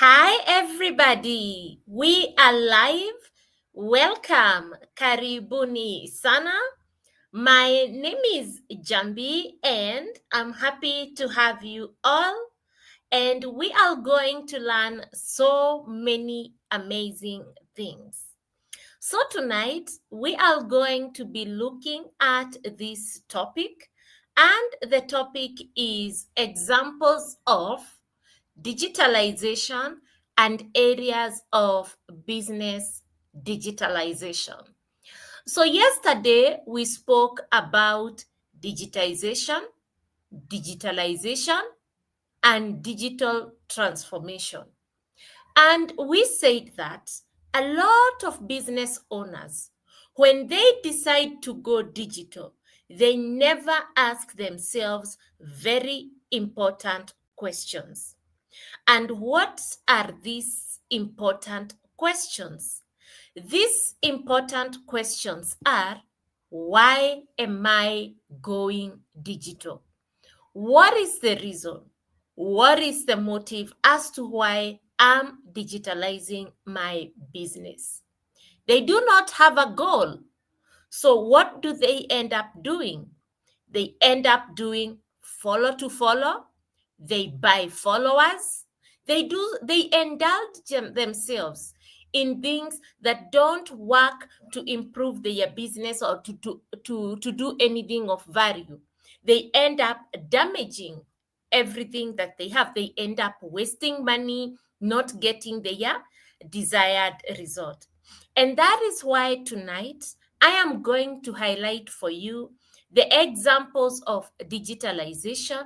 Hi, everybody. We are live. Welcome. Karibuni sana. My name is Jambi, and I'm happy to have you all. And we are going to learn so many amazing things. So, tonight we are going to be looking at this topic, and the topic is examples of digitalization and areas of business digitalization. So, yesterday we spoke about digitization, digitalization, and digital transformation. And we said that a lot of business owners, when they decide to go digital, they never ask themselves very important questions. And what are these important questions? These important questions are: why am I going digital? What is the reason? What is the motive as to why I'm digitalizing my business? They do not have a goal. So, what do they end up doing? They end up doing follow to follow. They buy followers. They indulge themselves in things that don't work to improve their business or to do anything of value. They end up damaging everything that they have. They end up wasting money, not getting their desired result. And that is why tonight I am going to highlight for you the examples of digitalization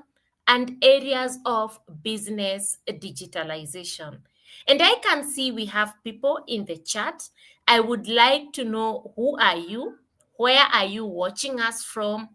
and areas of business digitalization. And I can see we have people in the chat. I would like to know, who are you? Where are you watching us from?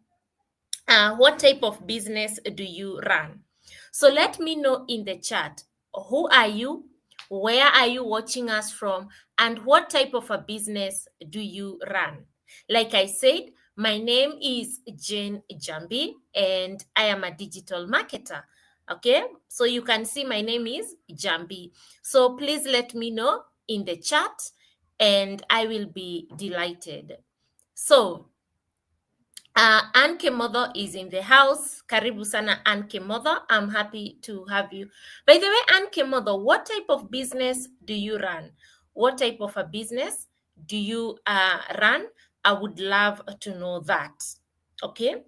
What type of business do you run? So let me know in the chat, who are you? Where are you watching us from? And what type of a business do you run? Like I said, my name is Jane Jambi, and I am a digital marketer. Okay, so you can see my name is Jambi. So please let me know in the chat, and I will be delighted. So, Anke Mother is in the house. Karibu sana Anke Mother. I'm happy to have you. By the way, Anke Mother, what type of business do you run? What type of a business do you run? I would love to know that. Okay.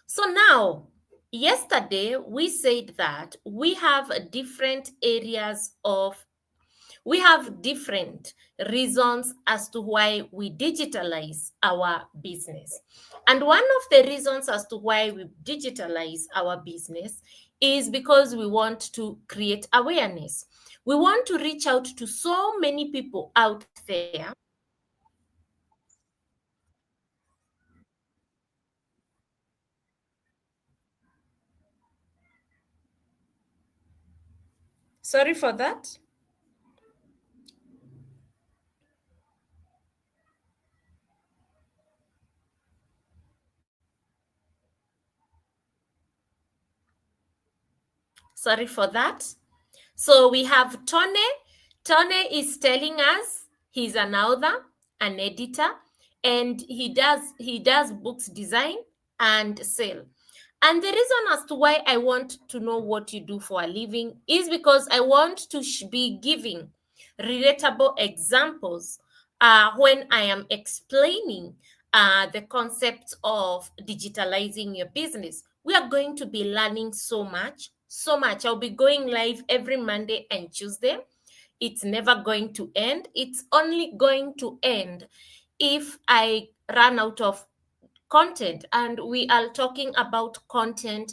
So now, yesterday we said that we have different areas of we have different reasons as to why we digitalize our business. And one of the reasons as to why we digitalize our business is because we want to create awareness. We want to reach out to so many people out there. Sorry for that. Sorry for that. So we have Tone. Tone is telling us he's an author, an editor, and he does books design and sell. And the reason as to why I want to know what you do for a living is because I want to be giving relatable examples when I am explaining the concept of digitalizing your business. We are going to be learning so much, so much. I'll be going live every Monday and Tuesday. It's never going to end. It's only going to end if I run out of content. And we are talking about content.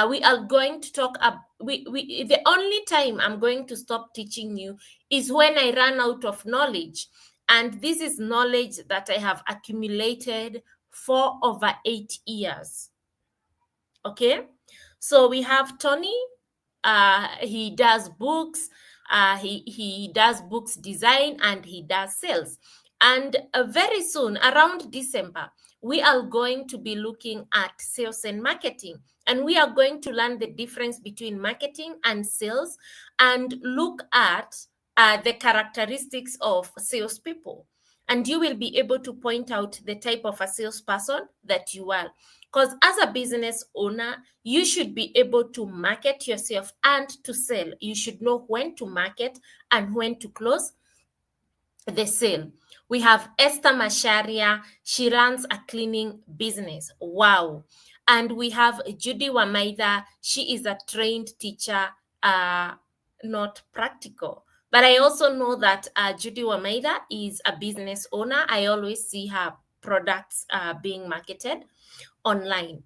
We are going to talk the only time I'm going to stop teaching you is when I run out of knowledge, and this is knowledge that I have accumulated for over 8 years. Okay, so we have Tony. He does books. He does books design, and he does sales. And very soon, around December, we are going to be looking at sales and marketing. And we are going to learn the difference between marketing and sales and look at the characteristics of salespeople. And you will be able to point out the type of a salesperson that you are. Because as a business owner, you should be able to market yourself and to sell. You should know when to market and when to close the sale. We have Esther Masharia. She runs a cleaning business. Wow. And we have Judy Wamaida. She is a trained teacher, not practical. But I also know that Judy Wamaida is a business owner. I always see her products being marketed online.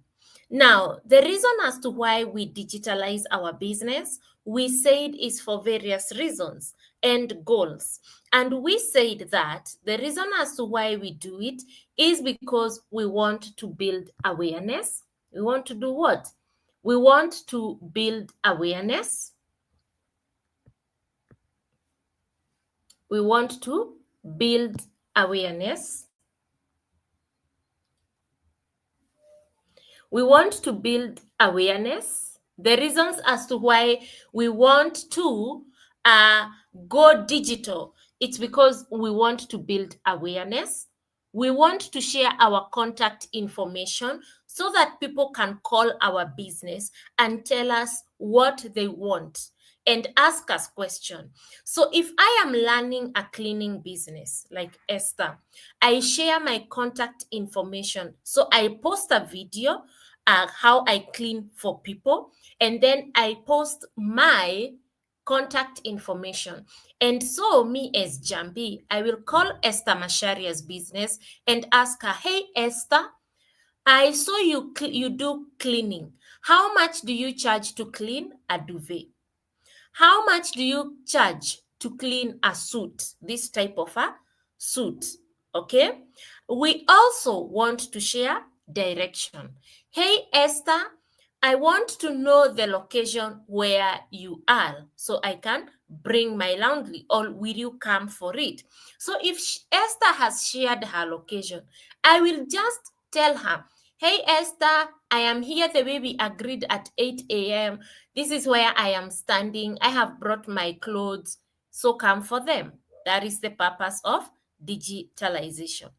Now, the reason as to why we digitalize our business, we said is for various reasons and goals. And we said that the reason as to why we do it is because we want to build awareness. We want to do what? We want to build awareness. We want to build awareness. We want to build awareness. The reasons as to why we want to go digital, it's because we want to build awareness. We want to share our contact information so that people can call our business and tell us what they want and ask us questions. So if I am learning a cleaning business like Esther, I share my contact information. So I post a video how I clean for people, and then I post my contact information. And so me as Jambi, I will call Esther Masharia's business and ask her, hey Esther, I saw you do cleaning. How much do you charge to clean a duvet? How much do you charge to clean a suit, this type of a suit? Okay. We also want to share direction. Hey, Esther, I want to know the location where you are so I can bring my laundry, or will you come for it? So if Esther has shared her location, I will just tell her, hey, Esther, I am here the way we agreed at 8 a.m. This is where I am standing. I have brought my clothes, so come for them. That is the purpose of digitalization.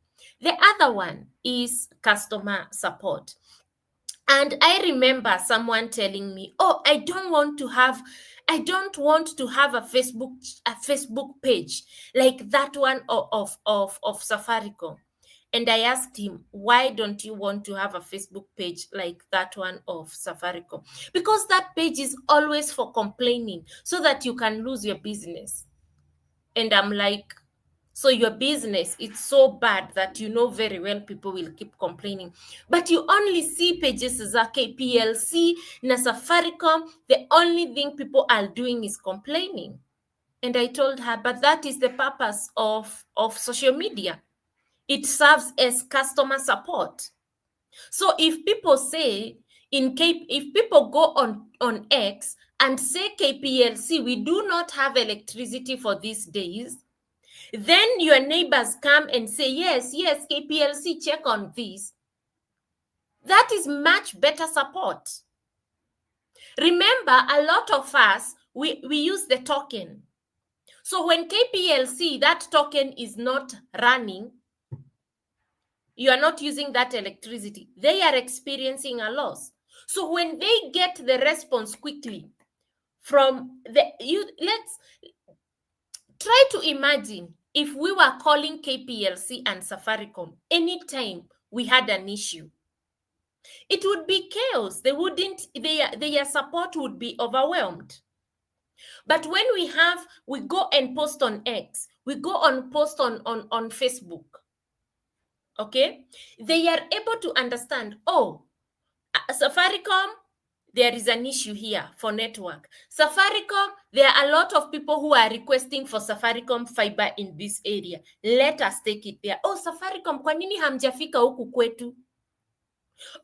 The other one is customer support. And I remember someone telling me, "Oh, I don't want to have a Facebook page like that one of Safaricom." And I asked him, why don't you want to have a Facebook page like that one of Safaricom? Because that page is always for complaining so that you can lose your business. And I'm like, so your business, it's so bad that you know very well people will keep complaining. But you only see pages za KPLC na Safaricom. The only thing people are doing is complaining. And I told her, but that is the purpose of social media. It serves as customer support. So if people say if people go on X and say KPLC, we do not have electricity for these days, then your neighbors come and say, yes, KPLC, check on this. That is much better support. Remember, a lot of us, we use the token. So when KPLC, that token is not running, you are not using that electricity, they are experiencing a loss. So when they get the response quickly from let's try to imagine if we were calling KPLC and Safaricom anytime we had an issue. It would be chaos. Their support would be overwhelmed. But when we go and post on X, we go on post on Facebook, okay, they are able to understand, oh, Safaricom, there is an issue here for network. Safaricom, there are a lot of people who are requesting for Safaricom fiber in this area. Let us take it there. Oh, Safaricom, kwa nini hamjafika huku kwetu?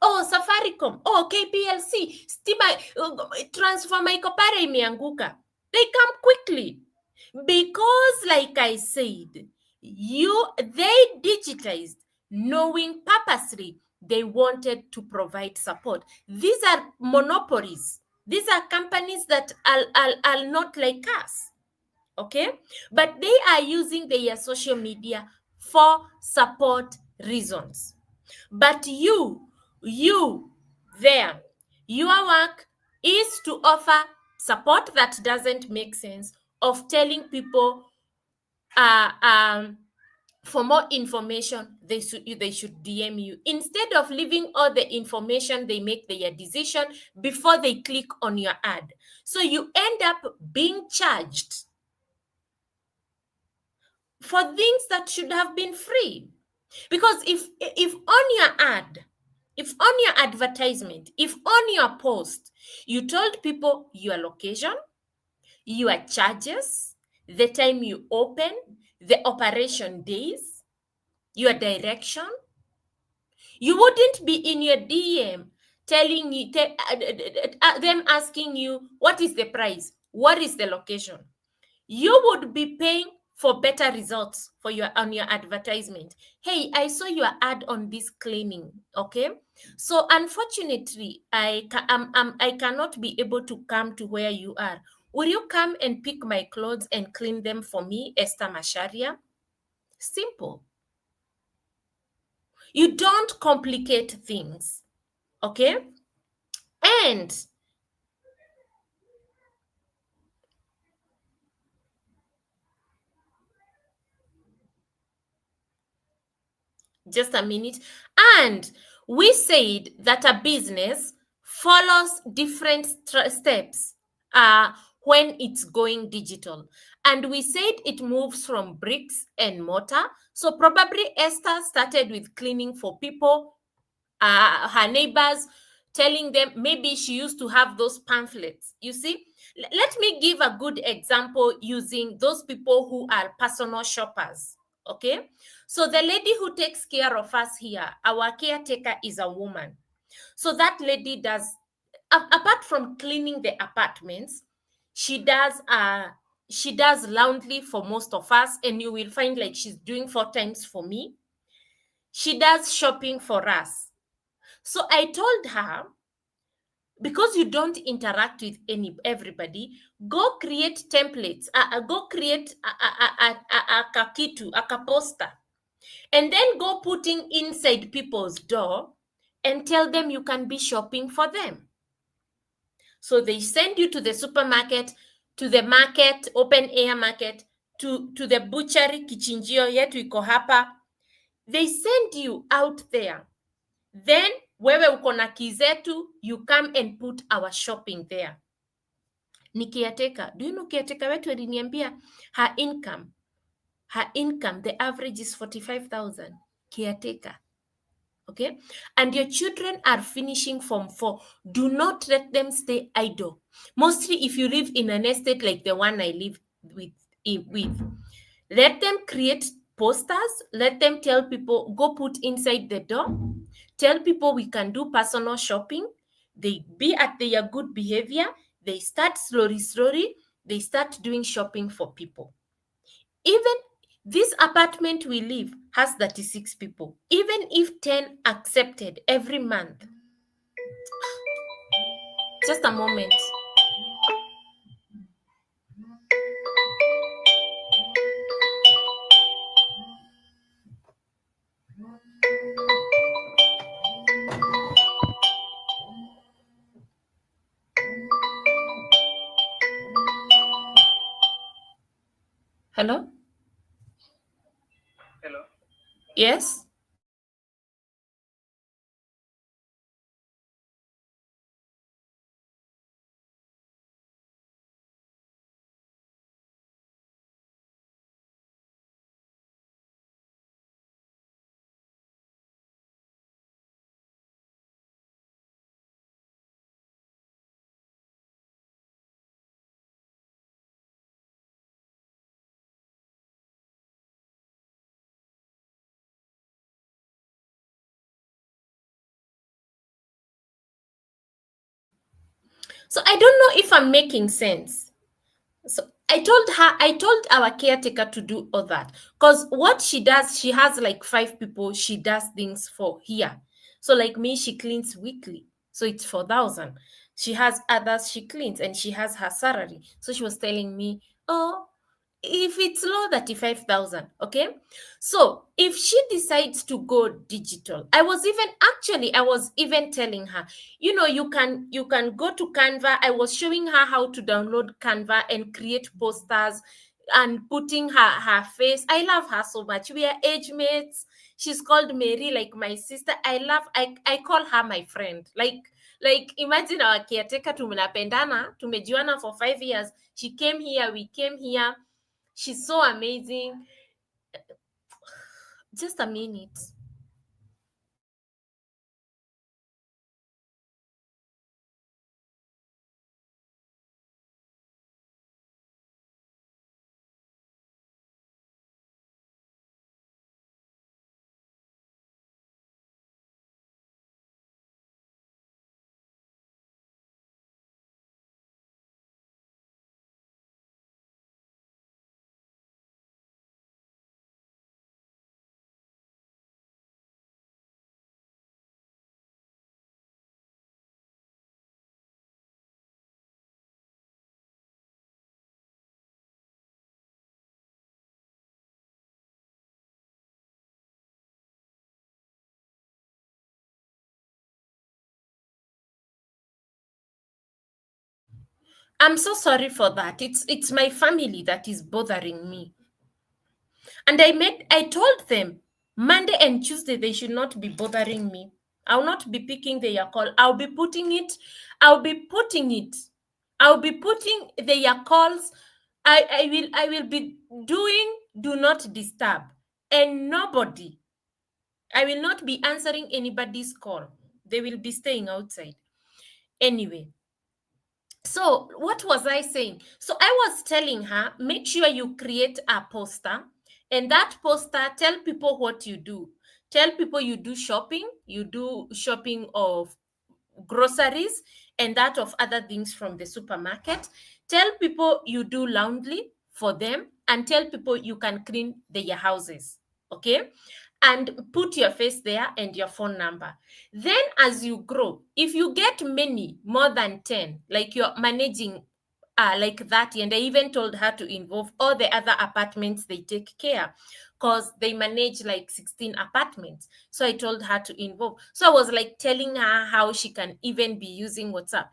Oh, Safaricom, oh, KPLC, stima, transformer iko pale imeanguka. They come quickly because, like I said, they digitized knowing purposely they wanted to provide support. These are monopolies. These are companies that are not like us, okay? But they are using their social media for support reasons. But you there, your work is to offer support that doesn't make sense, of telling people for more information, they should DM you. Instead of leaving all the information, they make their decision before they click on your ad. So you end up being charged for things that should have been free. Because if on your ad, if on your advertisement, if on your post, you told people your location, your charges, the time you open, the operation days, your direction, you wouldn't be in your DM telling you, them asking you, what is the price? What is the location? You would be paying for better results for your on your advertisement. Hey, I saw your ad on this cleaning. Okay, so unfortunately, I cannot be able to come to where you are. Will you come and pick my clothes and clean them for me, Esther Masharia? Simple. You don't complicate things. Okay, and just a minute. And we said that a business follows different steps when it's going digital. And we said it moves from bricks and mortar. So probably Esther started with cleaning for people, her neighbors, telling them, maybe she used to have those pamphlets. You see, let me give a good example using those people who are personal shoppers. Okay, so the lady who takes care of us here, our caretaker, is a woman. So that lady does, apart from cleaning the apartments, she does laundry for most of us, and you will find like she's doing 4 times for me. She does shopping for us. So I told her, because you don't interact with everybody, go create templates, go create a kakitu, a kaposta, and then go putting inside people's door and tell them you can be shopping for them. So they send you to the supermarket, to the market, open air market, to the butchery, kichinjio yetu iko hapa. They send you out there. Then wewe uko na kizetu, you come and put our shopping there. Ni caretaker. Do you know caretaker wetu aliniambia her income, the average is 45,000. Caretaker. Okay, and your children are finishing Form 4. Do not let them stay idle. Mostly if you live in an estate like the one I live with, let them create posters, let them tell people, go put inside the door, tell people we can do personal shopping. They be at their good behavior, they start slowly, they start doing shopping for people. Even this apartment we live has 36 people. Even if 10 accepted every month. Just a moment. Hello? Hello. Yes? So I don't know if I'm making sense. So I told our caretaker to do all that. Because what she does, she has like 5 people she does things for here. So like me, she cleans weekly, so it's 4,000. She has others she cleans, and she has her salary. So she was telling me, oh, if it's low, 35,000, okay. So if she decides to go digital, I was even telling her, you can go to Canva. I was showing her how to download Canva and create posters and putting her face. I love her so much. We are age mates. She's called Mary, like my sister. I call her my friend. Like imagine our caretaker, tumenapendana, tumejuana for 5 years. She came here, we came here. She's so amazing. Just a minute. I'm so sorry for that. It's my family that is bothering me. And I told them Monday and Tuesday they should not be bothering me. I'll not be picking their call. I'll be putting it. I'll be putting their calls. I will be doing do not disturb. And nobody. I will not be answering anybody's call. They will be staying outside. Anyway, so what was I saying? So I was telling her, make sure you create a poster, and that poster, tell people what you do. Tell people you do shopping of groceries and that of other things from the supermarket. Tell people you do laundry for them, and tell people you can clean their houses. Okay, and put your face there and your phone number. Then as you grow, if you get many more than 10, like you're managing like that, and I even told her to involve all the other apartments they take care, because they manage like 16 apartments. So I told her to involve. So I was like telling her how she can even be using WhatsApp.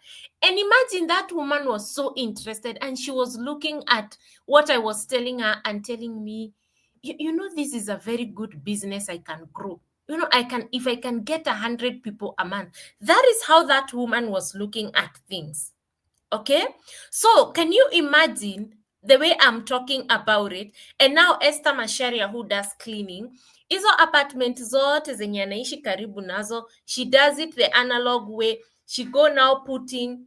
And imagine that woman was so interested, and she was looking at what I was telling her and telling me, this is a very good business I can grow. I can, if I can get 100 people a month. That is how that woman was looking at things. Okay, so can you imagine the way I'm talking about it? And now Esther Masharia, who does cleaning, hizo apartment zote zenye anaishi karibu nazo, she does it the analog way. She go now putting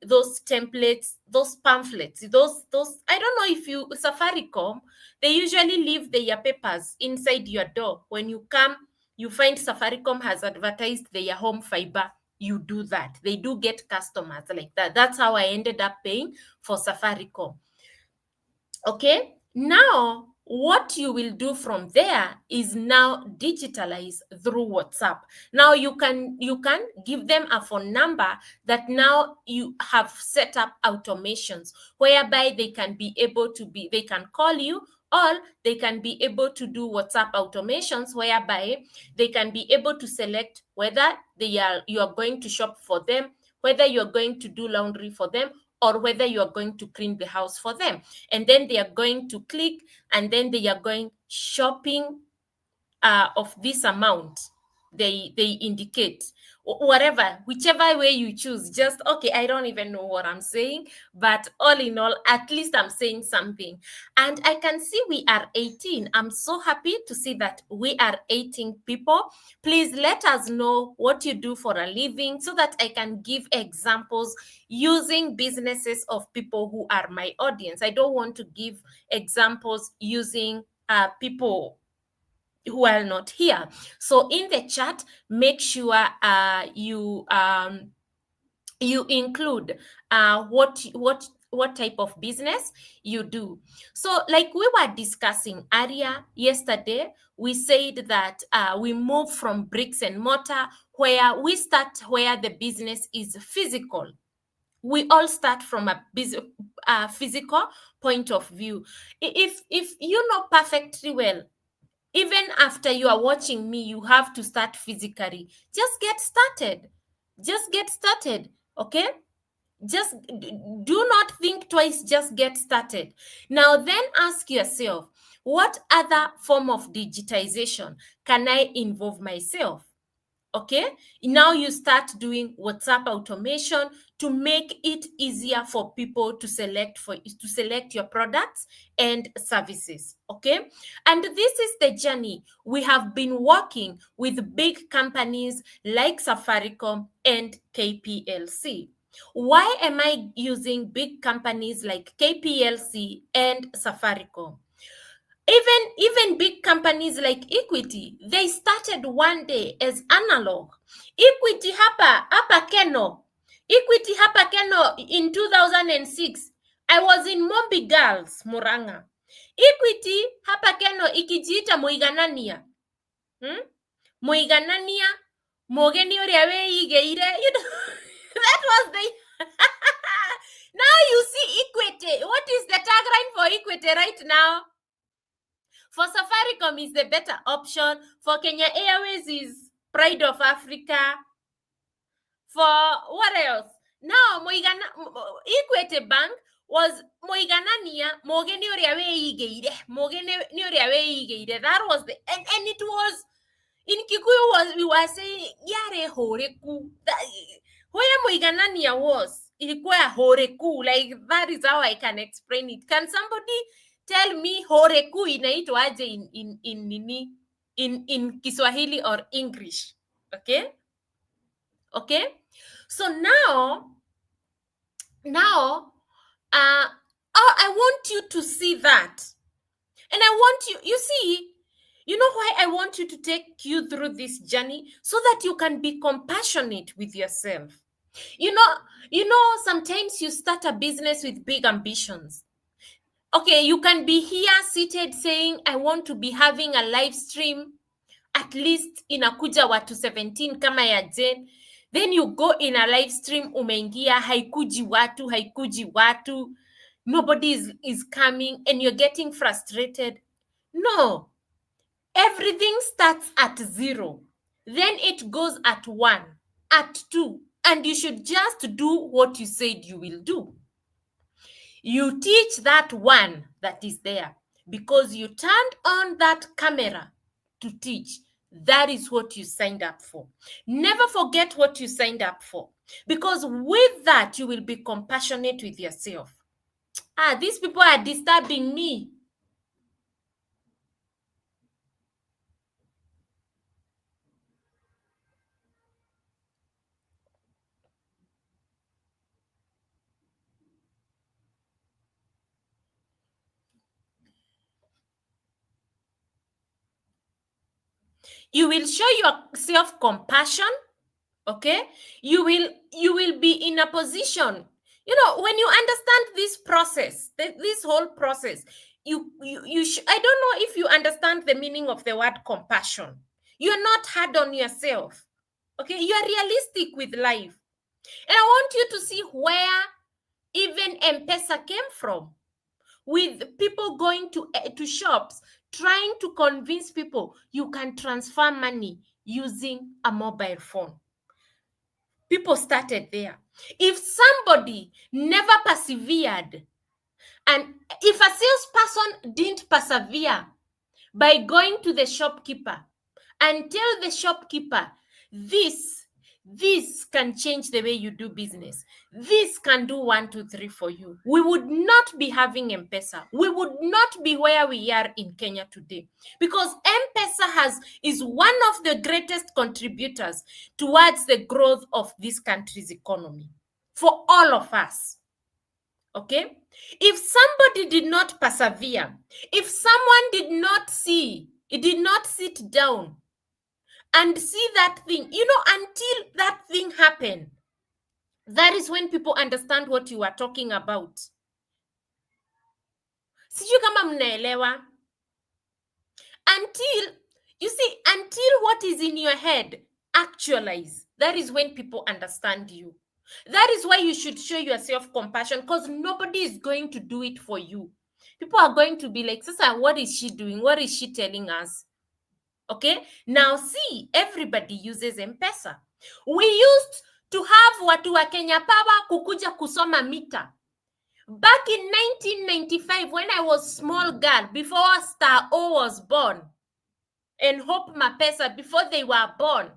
those templates, those pamphlets, those I don't know if you Safaricom, they usually leave their papers inside your door. When you come, you find Safaricom has advertised their home fiber. You do that. They do get customers like that. That's how I ended up paying for Safaricom. Okay, now what you will do from there is now digitalize through WhatsApp. Now you can give them a phone number that now you have set up automations whereby they can call you, or they can be able to do WhatsApp automations whereby they can be able to select whether you are going to shop for them, whether you're going to do laundry for them, or whether you're going to clean the house for them. And then they are going to click, and then they are going shopping of this amount. They indicate whatever, whichever way you choose. Just okay, I don't even know what I'm saying, but all in all, at least I'm saying something. And I can see we are 18. I'm so happy to see that we are 18 people. Please let us know what you do for a living so that I can give examples using businesses of people who are my audience. I don't want to give examples using people who are not here. So in the chat, make sure you include what what type of business you do. So like we were discussing earlier yesterday, we said that we move from bricks and mortar, where we start where the business is physical. We all start from a physical point of view. If you know perfectly well, even after you are watching me, you have to start physically. Just get started. Just get started. Okay, just do not think twice, just get started. Now then ask yourself, what other form of digitization can I involve myself? Okay, now you start doing WhatsApp automation to make it easier for people to select your products and services. Okay, and this is the journey we have been working with big companies like Safaricom and KPLC. Why am I using big companies like KPLC and Safaricom? Even big companies like Equity, they started one day as analog. Equity hapa Keno in 2006. I was in Mombi Girls, Muranga. Equity hapa Keno ikijiita Muiganania. Muiganania, Mogeni uria weigeire. That was the Now you see Equity. What is the tagline for Equity right now? For Safaricom is the better option. For Kenya Airways is Pride of Africa. For what else? Now, Equity Bank was Moiganania, Mogeni uria weigeire. Mogeni uria weigeire. That was and it was in Kikuyu was we were saying yare horeku. Where Moiganania was, ilikuwa horeku. Like that is how I can explain it. Can somebody tell me horeku inaitwaje in Kiswahili or English? Okay. So now I want you to see that, and I want you see. You know why I want you to take you through this journey? So that you can be compassionate with yourself. You know, sometimes you start a business with big ambitions. Okay, you can be here seated saying, I want to be having a live stream, at least inakuja watu 17 kama ya Jane. Then you go in a live stream, umeingia, haikuji watu, nobody is coming, and you're getting frustrated. No, everything starts at 0. Then it goes at 1, at 2, and you should just do what you said you will do. You teach that one that is there because you turned on that camera to teach. That is what you signed up for. Never forget what you signed up for, because with that, you will be compassionate with yourself. These people are disturbing me. You will show yourself compassion. Okay, you will be in a position, when you understand this process, this whole process, I don't know if you understand the meaning of the word compassion. You're not hard on yourself. Okay, you are realistic with life. And I want you to see where even M-Pesa came from, with people going to shops trying to convince people you can transfer money using a mobile phone. People started there. If somebody never persevered, and if a salesperson didn't persevere by going to the shopkeeper and tell the shopkeeper, this can change the way you do business, this can do 1 2 3 for you, we would not be having M-Pesa. We would not be where we are in Kenya today, because M-Pesa is one of the greatest contributors towards the growth of this country's economy for all of us. Okay, if somebody did not persevere, if someone did not sit down and see that thing, until that thing happened, that is when people understand what you are talking about. Sijui kama mnaelewa. Until what is in your head actualize, that is when people understand you. That is why you should show yourself compassion, because nobody is going to do it for you. People are going to be like, Sasa, what is she doing? What is she telling us? Okay, now see, everybody uses M-Pesa. We used to have watu wa Kenya Power kukuja kusoma meter. Back in 1995, when I was small girl, before Star O was born, and Hope Mapesa, before they were born,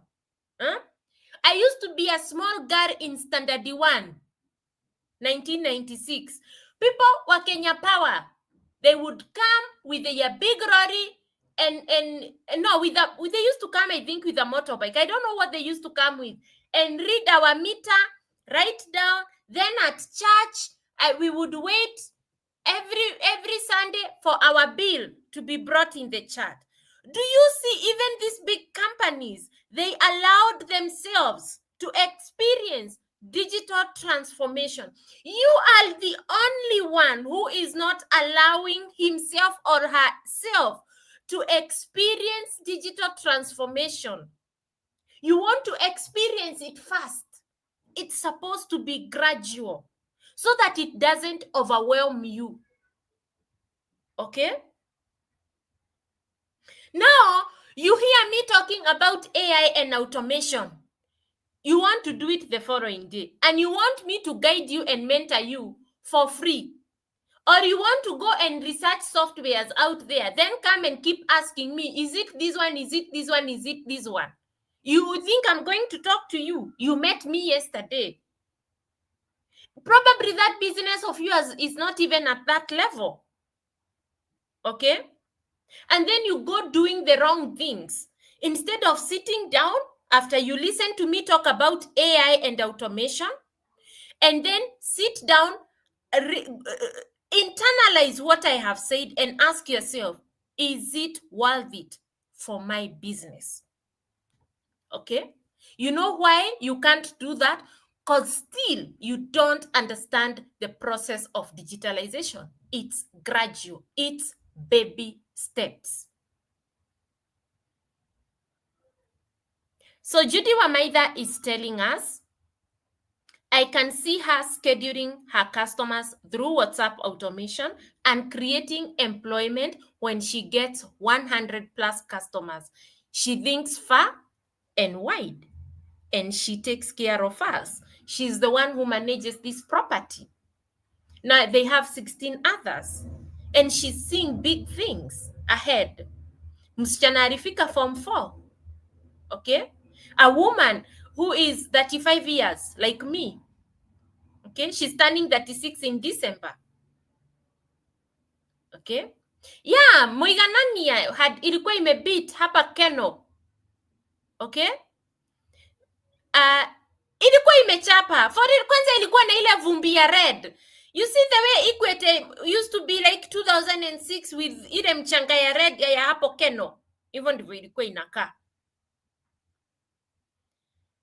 I used to be a small girl in Standard 1, 1996. People were Kenya Power. They would come with their big lorry and no, they used to come, I think, with a motorbike. I don't know what they used to come with, and read our meter, write down. Then at church, we would wait every Sunday for our bill to be brought in the church. Do you see, even these big companies, they allowed themselves to experience digital transformation? You are the only one who is not allowing himself or herself to experience digital transformation. You want to experience it fast. It's supposed to be gradual so that it doesn't overwhelm you. Okay? Now, you hear me talking about AI and automation. You want to do it the following day, and you want me to guide you and mentor you for free. Or you want to go and research softwares out there, then come and keep asking me, is it this one, is it this one, is it this one? You think I'm going to talk to you? You met me yesterday. Probably that business of yours is not even at that level. Okay? And then you go doing the wrong things. Instead of sitting down after you listen to me talk about AI and automation, and then sit down, internalize what I have said, and ask yourself, is it worth it for my business? Okay? You know why you can't do that? Because still you don't understand the process of digitalization. It's gradual, it's baby steps. So Judy Wamaitha is telling us, I can see her scheduling her customers through WhatsApp automation and creating employment when she gets 100 plus customers. She thinks far and wide, and she takes care of us. She's the one who manages this property. Now they have 16 others, and she's seeing big things ahead. Msichana alifika form 4. Okay? A woman who is 35 years, like me. Okay? She's turning 36 in December. Okay? Yeah, Muiganania ilikuwa imebit hapa Keno. Okay? Ilikuwa imechapa. Kwanza ilikuwa na ile vumbi ya red. You see the way Ikwete used to be like 2006 with ile mchanga ya red ya hapo Keno. Hivyo ndivyo ilikuwa inakaa.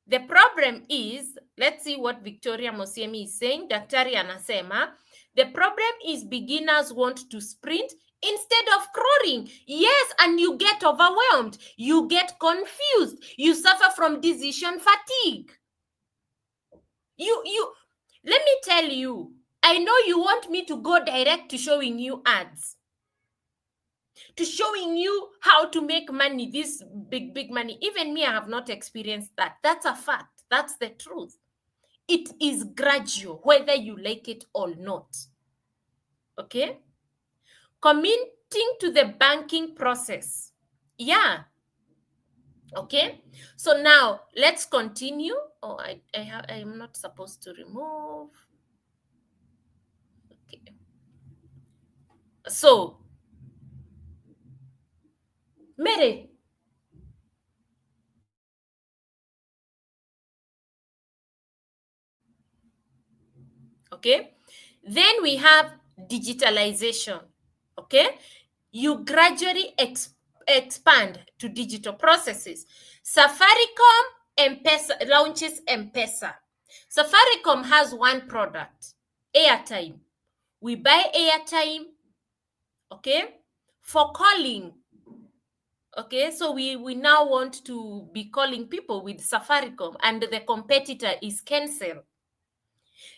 The problem is, let's see what Victoria Mosiemi is saying. Daktari anasema, the problem is beginners want to sprint instead of crawling. Yes, and you get overwhelmed. You get confused. You suffer from decision fatigue. Let me tell you, I know you want me to go direct to showing you ads, to showing you how to make money, this big money. Even me, I have not experienced that. That's a fact. That's the truth. It is gradual, whether you like it or not. Okay? Committing to the banking process. Yeah. Okay? So now, let's continue. Oh, I'm not supposed to remove. Okay. So, Mary. Okay? Then we have digitalization. Okay? You gradually expand to digital processes. Safaricom M-Pesa launches M-Pesa. Safaricom has one product, airtime. We buy airtime okay, for calling. Okay, so we now want to be calling people with Safaricom, and the competitor is Cancel.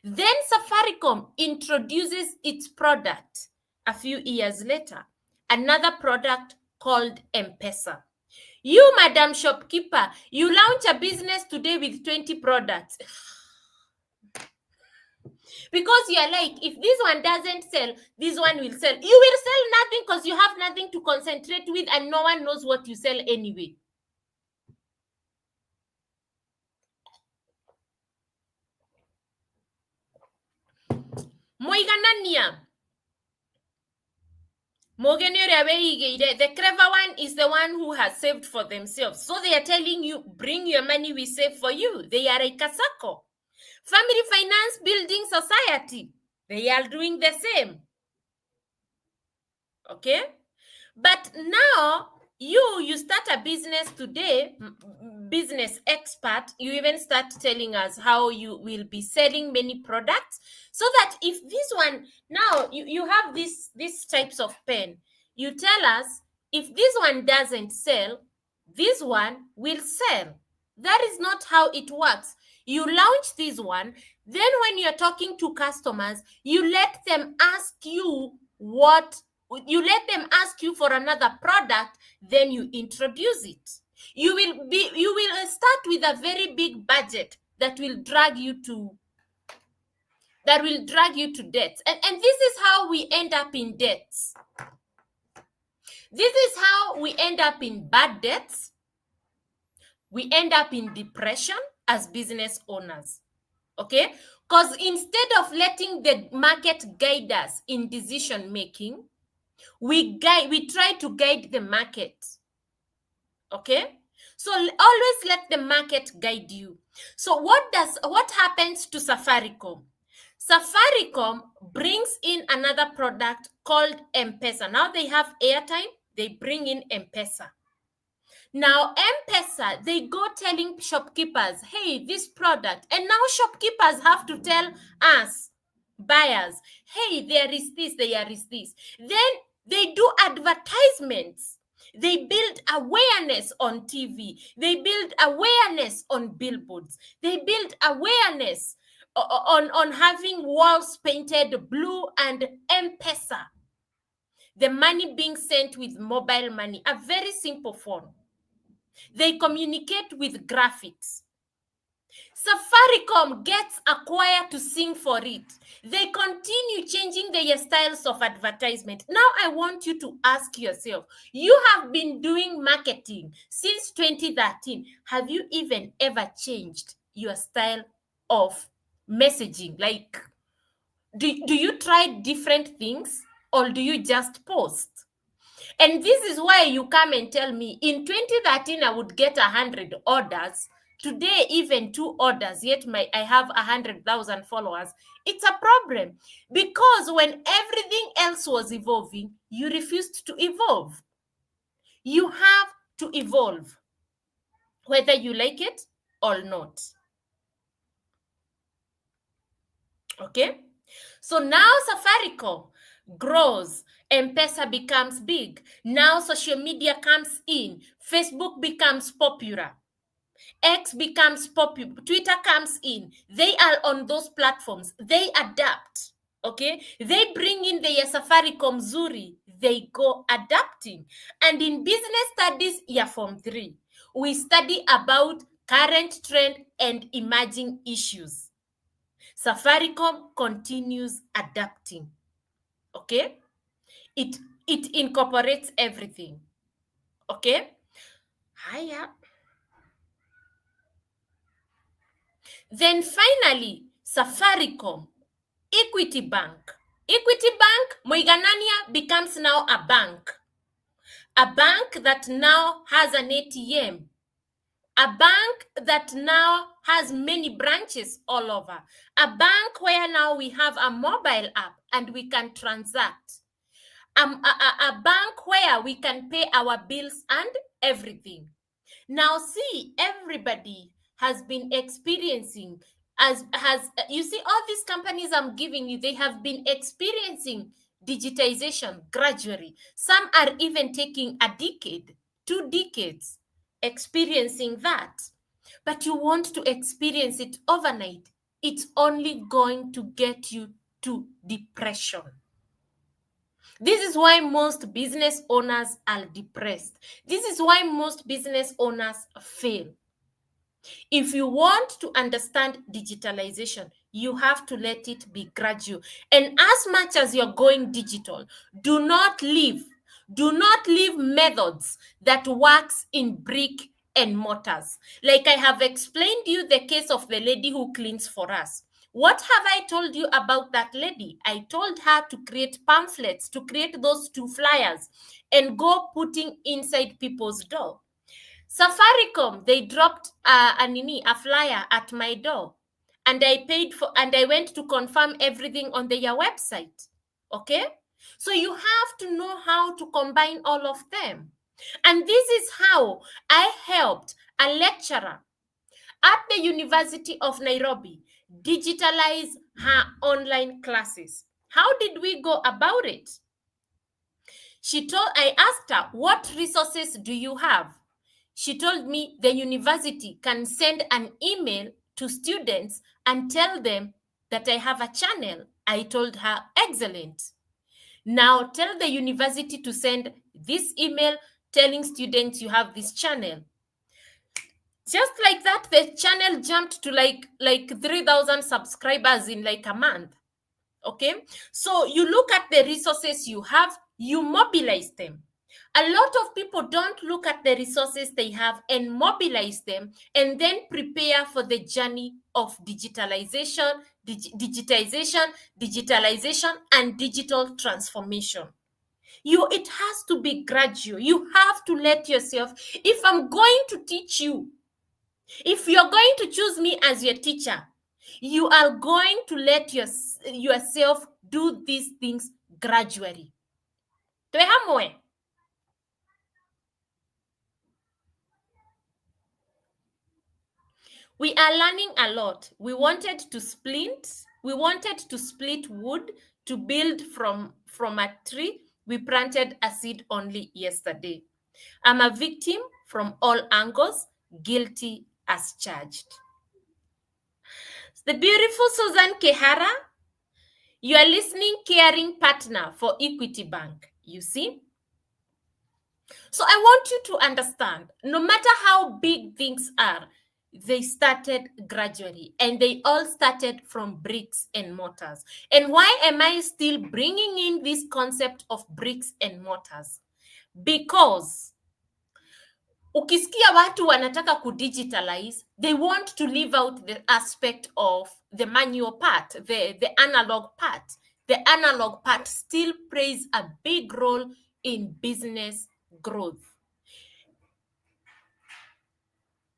Then Safaricom introduces its product a few years later, another product called M-Pesa. You, Madam Shopkeeper, you launch a business today with 20 products. Because you're like, if this one doesn't sell, this one will sell. You will sell nothing because you have nothing to concentrate with, and no one knows what you sell anyway. Moiganania. The clever one is the one who has saved for themselves. So they are telling you, bring your money, we save for you. They are a Kasako. Family Finance Building Society, they are doing the same. Okay? But now you start a business today, business expert, you even start telling us how you will be selling many products, so that if this one, now you have these types of pen, you tell us if this one doesn't sell, this one will sell. That is not how it works. You launch this one, then when you're talking to customers, you let them ask you for another product, then you introduce it. You will start with a very big budget that will drag you to debt. And this is how we end up in debts. This is how we end up in bad debts. We end up in depression as business owners. Okay? Because instead of letting the market guide us in decision making, we try to guide the market. Okay, so always let the market guide you. So what happens to Safaricom? Safaricom brings in another product called M-Pesa. Now they have airtime, they bring in M-Pesa. Now M-Pesa, they go telling shopkeepers, hey, this product, and now shopkeepers have to tell us buyers, hey, there is this. Then they do advertisements. They build awareness on TV. They build awareness on billboards. They build awareness on having walls painted blue and M-Pesa. The money being sent with mobile money, a very simple phone. They communicate with graphics. Safaricom gets a choir to sing for it. They continue changing their styles of advertisement. Now I want you to ask yourself, you have been doing marketing since 2013. Have you even ever changed your style of messaging? Like, do you try different things, or do you just post? And this is why you come and tell me in 2013 I would get 100 orders. Today, even 2 orders, yet I have 100,000 followers. It's a problem, because when everything else was evolving, you refused to evolve. You have to evolve, whether you like it or not. Okay? So now Safaricom grows, M-Pesa becomes big. Now social media comes in. Facebook becomes popular. X becomes popular. Twitter comes in. They are on those platforms. They adapt. Okay? They bring in their Safaricom Zuri. They go adapting. And in business studies, year form 3, we study about current trend and emerging issues. Safaricom continues adapting. Okay? It incorporates everything. Okay? Hiya. Then finally, Safaricom, Equity Bank. Equity Bank, Moiganania becomes now a bank. A bank that now has an ATM. A bank that now has many branches all over. A bank where now we have a mobile app and we can transact. A bank where we can pay our bills and everything. Now see, everybody has been experiencing, you see all these companies I'm giving you, they have been experiencing digitization gradually. Some are even taking a decade, 2 decades, experiencing that. But you want to experience it overnight, it's only going to get you to depression. This is why most business owners are depressed. This is why most business owners fail. If you want to understand digitalization, you have to let it be gradual. And as much as you're going digital, do not leave methods that works in brick and mortars. Like I have explained you the case of the lady who cleans for us. What have I told you about that lady? I told her to create pamphlets, to create those 2 flyers and go putting inside people's door. Safaricom, they dropped a flyer at my door, and I paid for, and I went to confirm everything on their website. Okay, so you have to know how to combine all of them, and this is how I helped a lecturer at the University of Nairobi digitalize her online classes. How did we go about it? I asked her, what resources do you have? She told me the university can send an email to students and tell them that I have a channel. I told her, excellent. Now tell the university to send this email telling students you have this channel. Just like that, the channel jumped to like 3,000 subscribers in like a month. Okay, so you look at the resources you have, you mobilize them. A lot of people don't look at the resources they have and mobilize them and then prepare for the journey of digitalization, digitalization, and digital transformation. It has to be gradual. You have to let yourself, if I'm going to teach you, if you're going to choose me as your teacher, you are going to let yourself do these things gradually. Twehamwe. We are learning a lot. We wanted to split wood to build from a tree. We planted a seed only yesterday. I'm a victim from all angles, guilty as charged. The beautiful Susan Kehara, you are listening, caring partner for Equity Bank. You see? So I want you to understand, no matter how big things are, they started gradually and they all started from bricks and mortars. And why am I still bringing in this concept of bricks and mortars? Because ukisikia watu wanataka kudigitalize, they want to leave out the aspect of the manual part, the analog part. The analog part still plays a big role in business growth.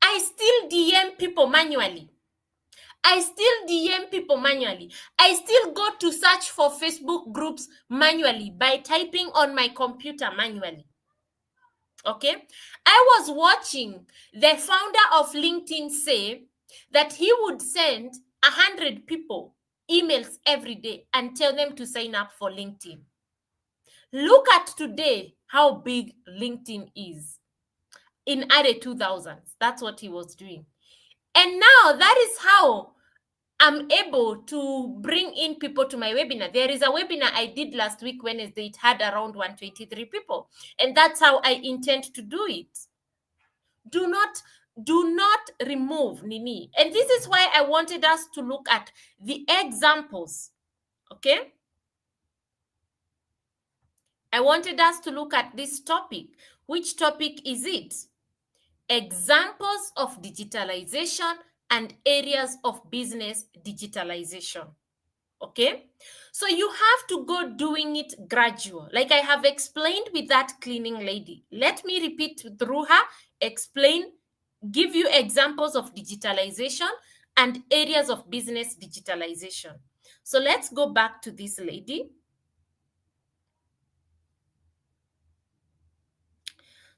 I still DM people manually. I still go to search for Facebook groups manually by typing on my computer manually. Okay, I was watching the founder of LinkedIn say that he would send 100 people emails every day and tell them to sign up for LinkedIn. Look at today how big LinkedIn is. In early 2000s, that's what he was doing. And now that is how I'm able to bring in people to my webinar. There is a webinar I did last week Wednesday. It had around 123 people. And that's how I intend to do it. Do not remove Nini. And this is why I wanted us to look at the examples. Okay? I wanted us to look at this topic. Which topic is it? Examples of digitalization and areas of business digitalization. Okay, so you have to go doing it gradual, like I have explained with that cleaning lady. Let me repeat through her, explain, give you examples of digitalization and areas of business digitalization. So let's go back to this lady.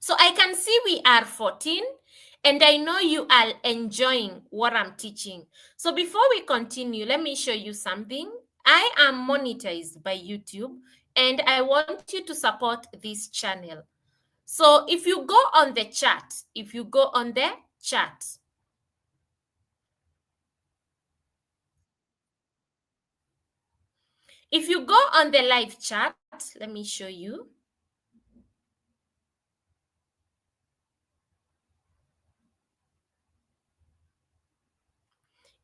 So I can see we are 14, and I know you are enjoying what I'm teaching. So before we continue, let me show you something. I am monetized by YouTube and I want you to support this channel. So if you go on the chat, if you go on the chat, if you go on the live chat, let me show you.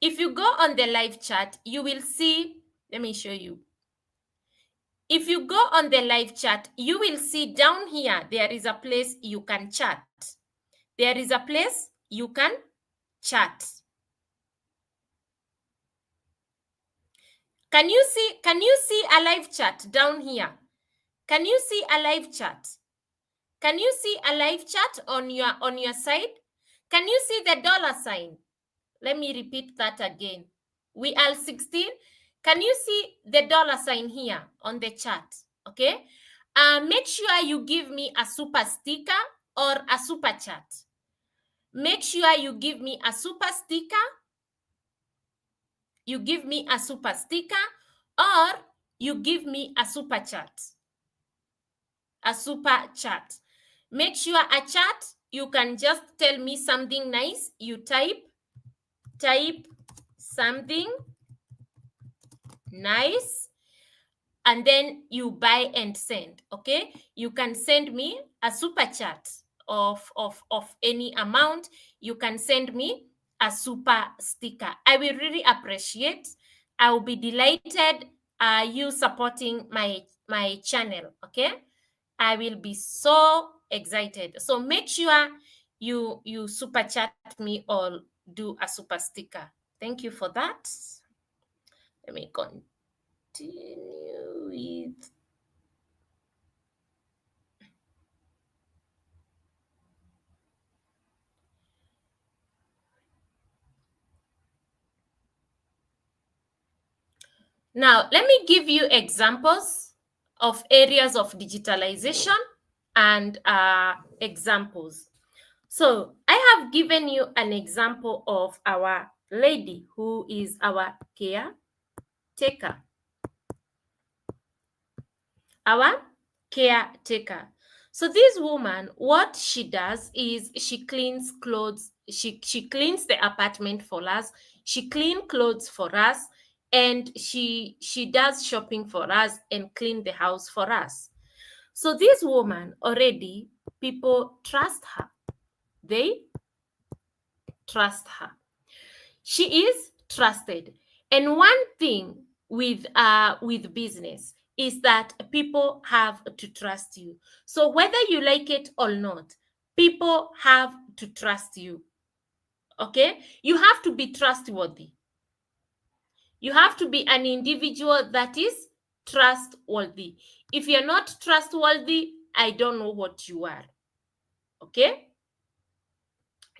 If you go on the live chat, you will see, let me show you. If you go on the live chat, you will see down here, there is a place you can chat. There is a place you can chat. Can you see a live chat down here? Can you see a live chat? Can you see a live chat on your side? Can you see the dollar sign? Let me repeat that again. We are 16. Can you see the dollar sign here on the chat? Okay. Make sure you give me a super sticker or a super chat. Make sure you give me a super sticker. You give me a super sticker or you give me a super chat. A super chat. Make sure a chat, you can just tell me something nice. You type something nice and then you buy and send. Okay, you can send me a super chat of any amount. You can send me a super sticker. I will really appreciate. I will be delighted you supporting my channel. Okay, I will be so excited. So make sure you super chat me or do a super sticker. Thank you for that. Let me continue with. Now, let me give you examples of areas of digitalization and examples. So I have given you an example of our lady who is our caretaker. Our caretaker. So this woman, what she does is she cleans clothes. She cleans the apartment for us. She cleans clothes for us, and she does shopping for us and clean the house for us. So this woman already, people trust her. They trust her. She is trusted. And one thing with business is that people have to trust you. So whether you like it or not, people have to trust you. Okay? You have to be trustworthy. You have to be an individual that is trustworthy. If you're not trustworthy, I don't know what you are. Okay?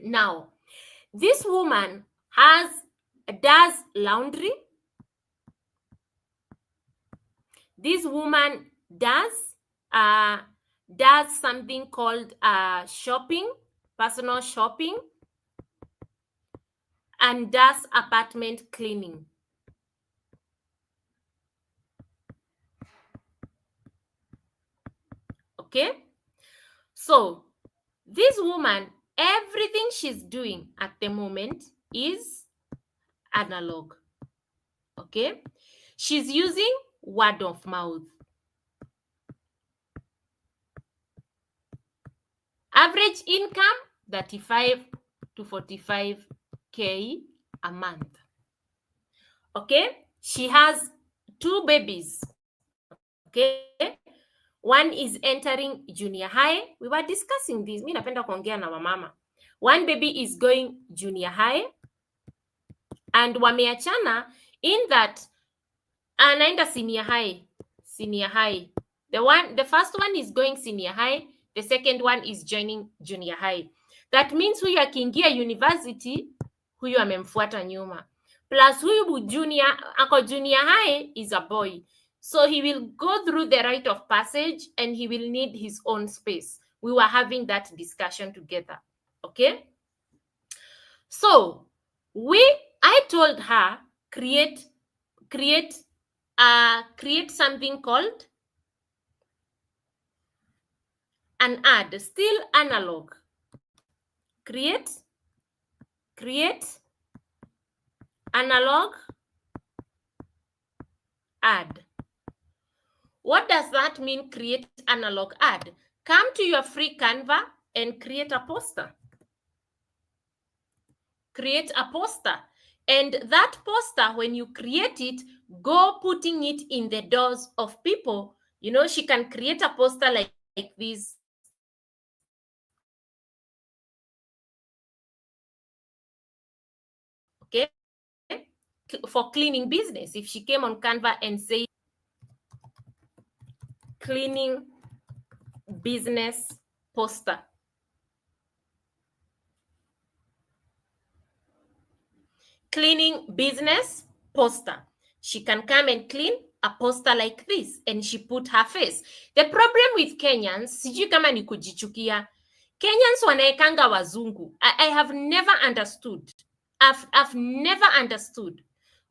Now, this woman does laundry. This woman uh, does something called shopping, personal shopping, and does apartment cleaning. Okay, so this woman, everything she's doing at the moment is analog. Okay, she's using word of mouth. Average income 35 to 45K a month. Okay, she has 2 babies. Okay, one is entering junior high. We were discussing this. Mi napenda kuongea na wamama. One baby is going junior high and wameachana in that anaenda senior high. The first one is going senior high, the second one is joining junior high. That means huyu akiingia university, huyu amemfuata nyuma. Plus huyu junior high is a boy. So he will go through the rite of passage and he will need his own space. We were having that discussion together. Okay? So I told her, create create something called an ad, still analog. Create analog ad. What does that mean, create analog ad? Come to your free Canva and create a poster. Create a poster. And that poster, when you create it, go putting it in the doors of people. You know, she can create a poster like this. Okay? For cleaning business. If she came on Canva and say cleaning business poster. Cleaning business poster. She can come and clean a poster like this and she put her face. The problem with Kenyans, sijui kama ni kujichukia, Kenyans wanaekanga wazungu. I have never understood. I've never understood.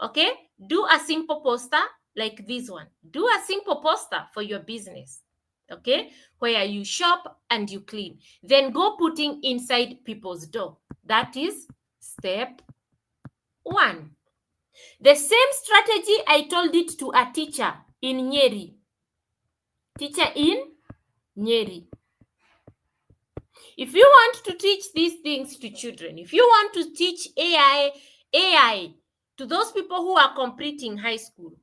Okay? Do a simple poster like this one. Do a simple poster for your business. Okay? Where you shop and you clean. Then go putting inside people's door. That is step 1. The same strategy, I told it to a teacher in Nyeri. Teacher in Nyeri. If you want to teach these things to children, if you want to teach AI to those people who are completing high school,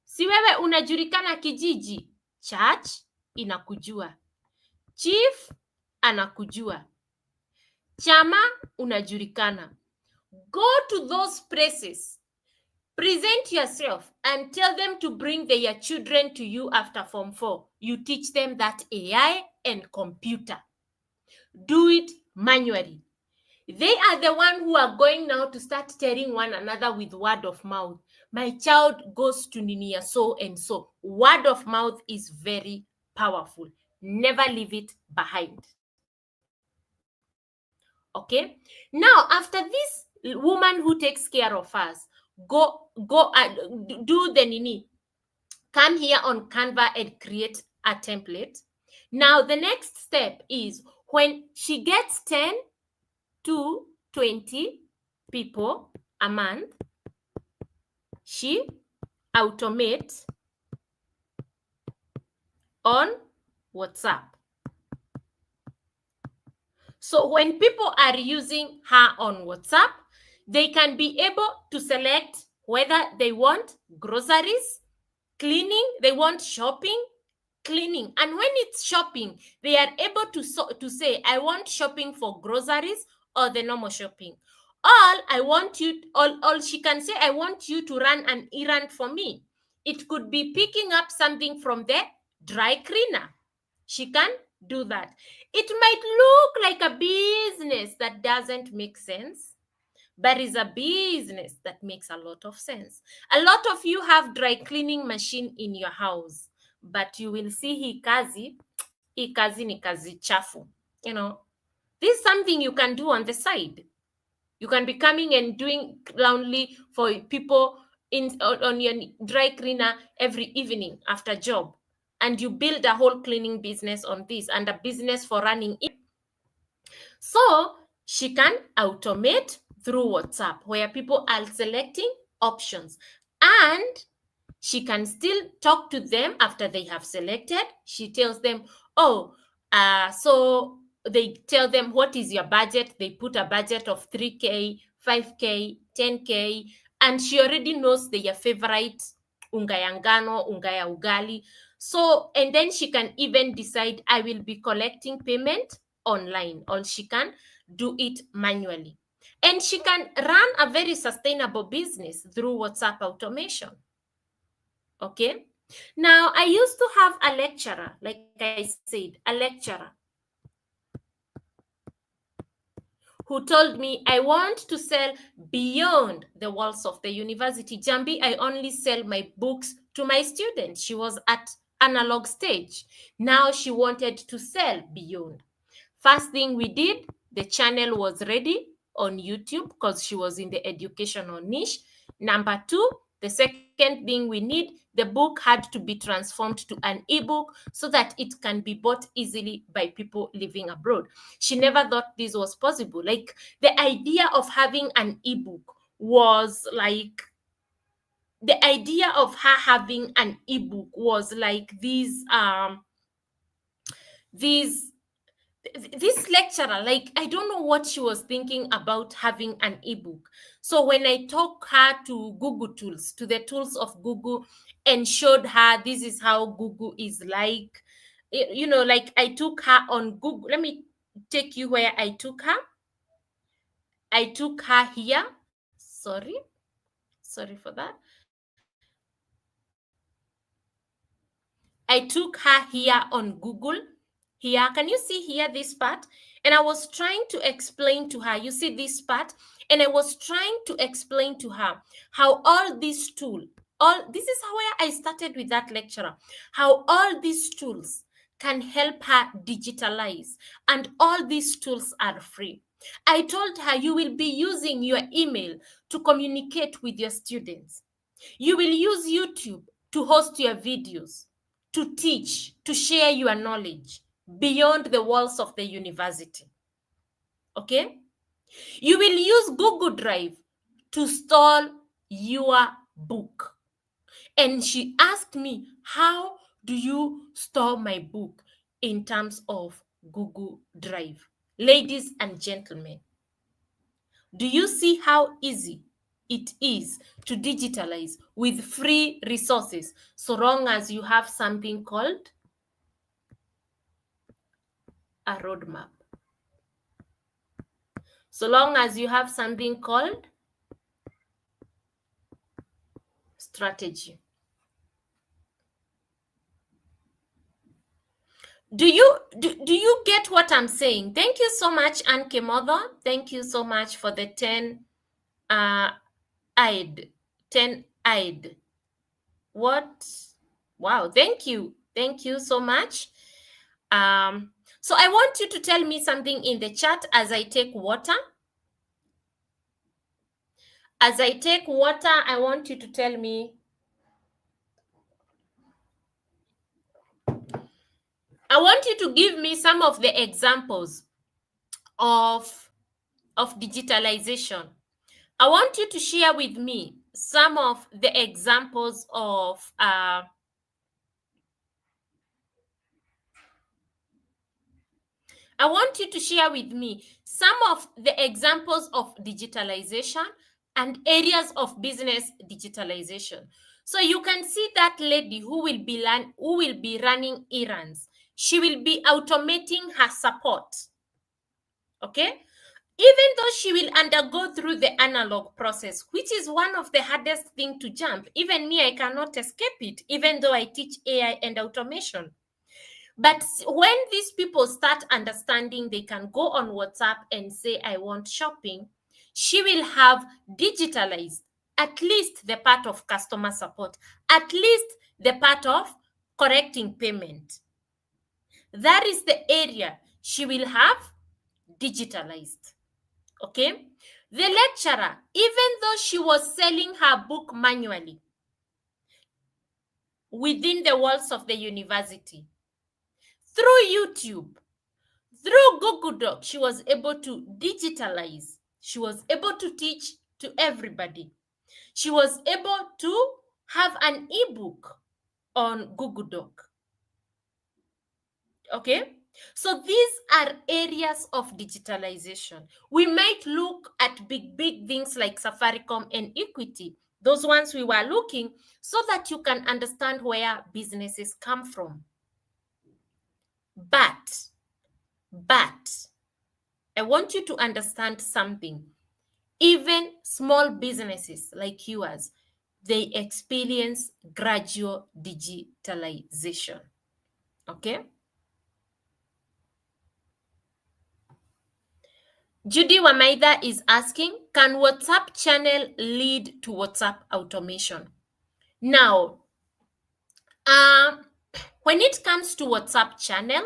si wewe unajulikana kijiji, church inakujua, chief anakujua, chama unajulikana. Go to those places. Present yourself and tell them to bring their children to you after Form 4. You teach them that AI and computer. Do it manually. They are the one who are going now to start telling one another with word of mouth. My child goes to Ninia so and so. Word of mouth is very powerful. Never leave it behind. Okay? Now, after this woman who takes care of us, go do the nini. Come here on Canva and create a template. Now, the next step is when she gets 10 to 20 people a month, she automates on WhatsApp. So when people are using her on WhatsApp, they can be able to select whether they want groceries, cleaning, they want shopping, cleaning. And when it's shopping, they are able to say, I want shopping for groceries or the normal shopping. All she can say, I want you to run an errand for me. It could be picking up something from the dry cleaner. She can do that. It might look like a business that doesn't make sense, but is a business that makes a lot of sense. A lot of you have dry cleaning machine in your house, but you will see hii kazi ni kazi chafu. You know, this is something you can do on the side. You can be coming and doing roundly for people on your dry cleaner every evening after job. And you build a whole cleaning business on this and a business for running it. So she can automate through WhatsApp where people are selecting options, and she can still talk to them after they have selected. She tells them, so they tell them, what is your budget? They put a budget of 3K, 5K, 10K, and she already knows their favorite unga ya ngano, unga ya ugali. So, and then she can even decide, I will be collecting payment online, or she can do it manually. And she can run a very sustainable business through WhatsApp automation. Okay. Now, I used to have a lecturer, like I said, a lecturer who told me, I want to sell beyond the walls of the university. Jambi, I only sell my books to my students. She was at analog stage. Now she wanted to sell beyond. First thing we did, the channel was ready on YouTube because she was in the educational niche. Number 2, The second thing we need, the book had to be transformed to an ebook so that it can be bought easily by people living abroad. She never thought this was possible. Like, the idea of having an ebook was like, the idea of her having an ebook was like these this lecturer, like, I don't know what she was thinking about having an ebook. So when I took her to Google tools, to the tools of Google, and showed her this is how Google is like, like, I took her on Google. Let me take you where I took her. I took her here. Sorry for that. I took her here on Google. Here, can you see here this part? And I was trying to explain to her, you see this part? And I was trying to explain to her how all these tools, this is how I started with that lecturer, how all these tools can help her digitalize. And all these tools are free. I told her you will be using your email to communicate with your students. You will use YouTube to host your videos, to teach, to share your knowledge beyond the walls of the university. Okay? You will use Google Drive to store your book. And she asked me, how do you store my book in terms of Google Drive? Ladies and gentlemen, do you see how easy it is to digitalize with free resources, so long as you have something called a roadmap? So long as you have something called strategy. Do you get what I'm saying? Thank you so much, Anke Mother. Thank you so much for the 10 eyed. 10 eyed. What? Wow, thank you. Thank you so much. So I want you to tell me something in the chat as I take water. As I take water, I want you to tell me. I want you to give me some of the examples of digitalization. I want you to share with me some of the examples of I want you to share with me some of the examples of digitalization and areas of business digitalization. So you can see that lady who will be running errands. She will be automating her support. Okay? Even though she will undergo through the analog process, which is one of the hardest thing to jump. Even me, I cannot escape it, even though I teach AI and automation. But when these people start understanding they can go on WhatsApp and say, I want shopping, she will have digitalized at least the part of customer support, at least the part of correcting payment. That is the area she will have digitalized. Okay? The lecturer, even though she was selling her book manually within the walls of the university, through YouTube, through Google Docs, she was able to digitalize. She was able to teach to everybody. She was able to have an ebook on Google Doc. Okay? So these are areas of digitalization. We might look at big things like Safaricom and Equity, those ones we were looking, so that you can understand where businesses come from. But I want you to understand something. Even small businesses like yours, they experience gradual digitalization. Okay? Judy Wamaida is asking, can WhatsApp channel lead to WhatsApp automation? Now, when it comes to WhatsApp channel,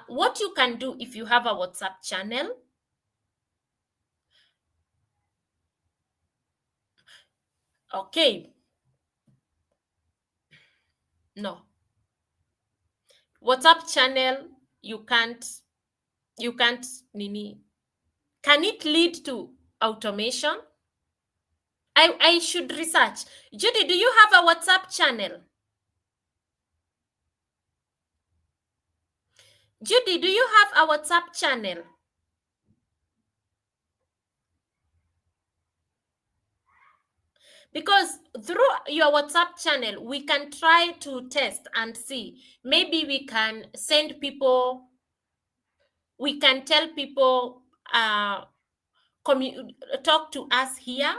what you can do if you have a WhatsApp channel, Okay. No. WhatsApp channel, you can't nini. Can it lead to automation? I should research. Judy, do you have a WhatsApp channel? Judy, do you have a WhatsApp channel? Because through your WhatsApp channel, we can try to test and see. Maybe we can send people, we can tell people, talk to us here,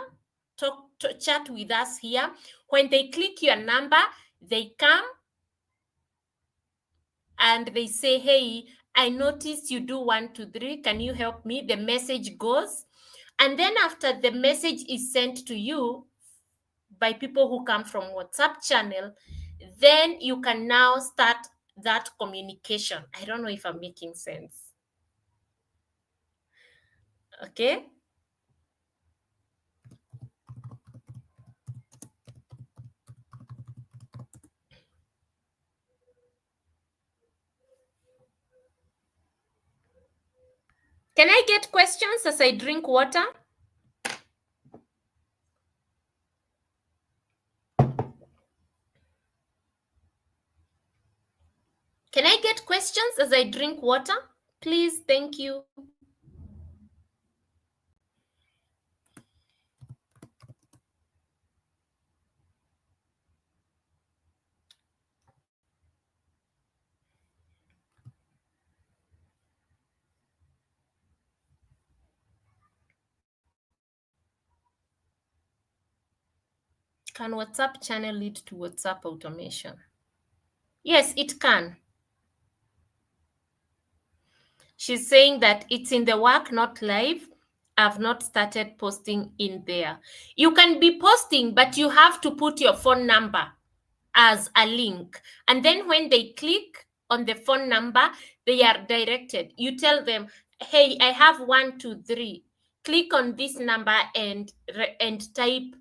chat with us here. When they click your number, they come and they say, hey, I noticed you do 1, 2, 3. Can you help me? The message goes. And then after the message is sent to you by people who come from WhatsApp channel, then you can now start that communication. I don't know if I'm making sense. Okay. Can I get questions as I drink water? Can I get questions as I drink water? Please, thank you. Can WhatsApp channel lead to WhatsApp automation? Yes, it can. She's saying that it's in the work, not live. I've not started posting in there. You can be posting, but you have to put your phone number as a link. And then when they click on the phone number, they are directed. You tell them, hey, I have 1, 2, 3. Click on this number and type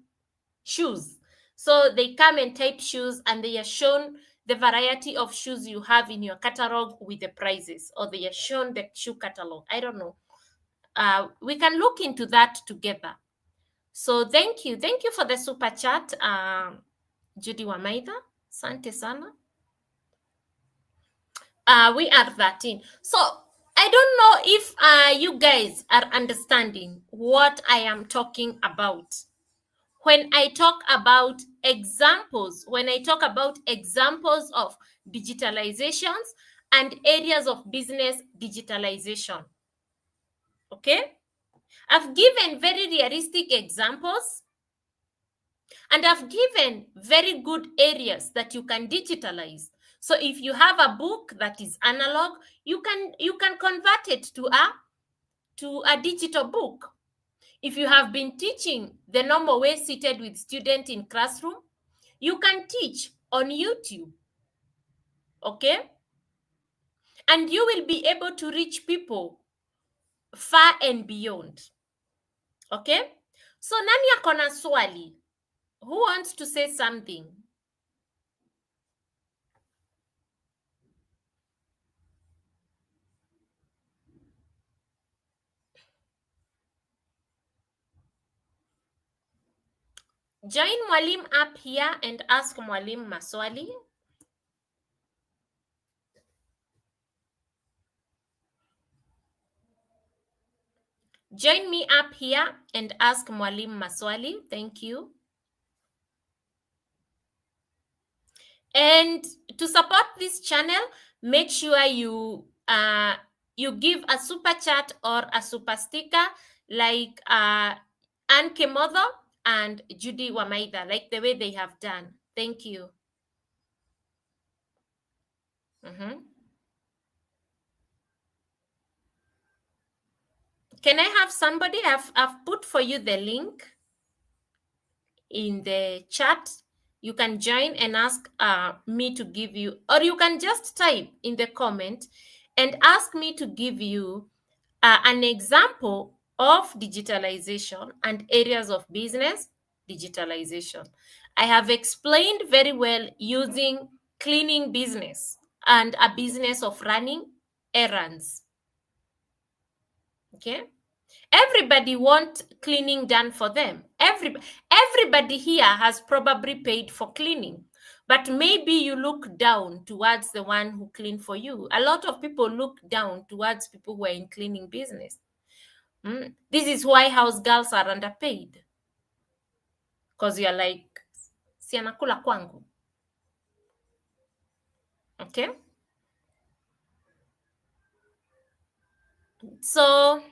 shoes. So they come and type shoes, and they are shown the variety of shoes you have in your catalog with the prices, or they are shown the shoe catalog. I don't know. We can look into that together. So thank you. Thank you for the super chat, Judy Wamaida. Sante sana. We are 13. So I don't know if you guys are understanding what I am talking about. When I talk about examples, of digitalizations and areas of business digitalization. Okay? I've given very realistic examples, and I've given very good areas that you can digitalize. So if you have a book that is analog, you can convert it to a digital book. If you have been teaching the normal way seated with students in classroom, you can teach on YouTube. Okay? And you will be able to reach people far and beyond. Okay? So nani ako na swali? Who wants to say something? Join Mwalim up here and ask Mwalim maswali. Join me up here and ask Mwalim maswali. Thank you. And to support this channel, make sure you give a super chat or a super sticker like Anne Kemodo and Judy Wamaida, like the way they have done. Thank you. Can I have somebody? I've put for you the link in the chat. You can join and ask me to give you, or you can just type in the comment and ask me to give you an example of digitalization and areas of business digitalization. I have explained very well using cleaning business and a business of running errands. Okay? Everybody want cleaning done for them. Everybody here has probably paid for cleaning, but maybe you look down towards the one who clean for you. A lot of people look down towards people who are in cleaning business. This is why house girls are underpaid, because you're like, si anakula kwangu. Okay, so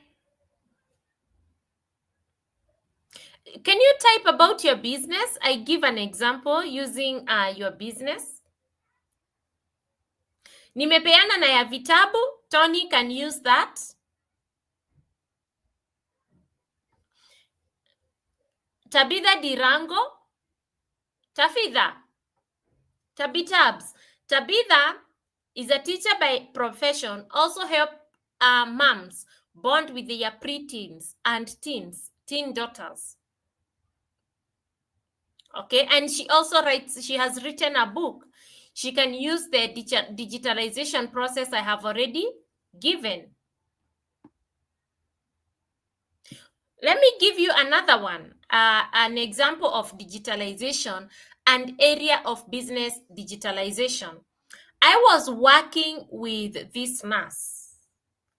can you type about your business? I give an example using your business. Nimepeana na ya vitabu. Tony can use that. Tabitha Dirango. Tabitabs. Tabitha is a teacher by profession, also help moms bond with their preteens and teen daughters. Okay, and she also writes, she has written a book. She can use the digitalization process I have already given. Let me give you another one, an example of digitalization and area of business digitalization. I was working with this nurse,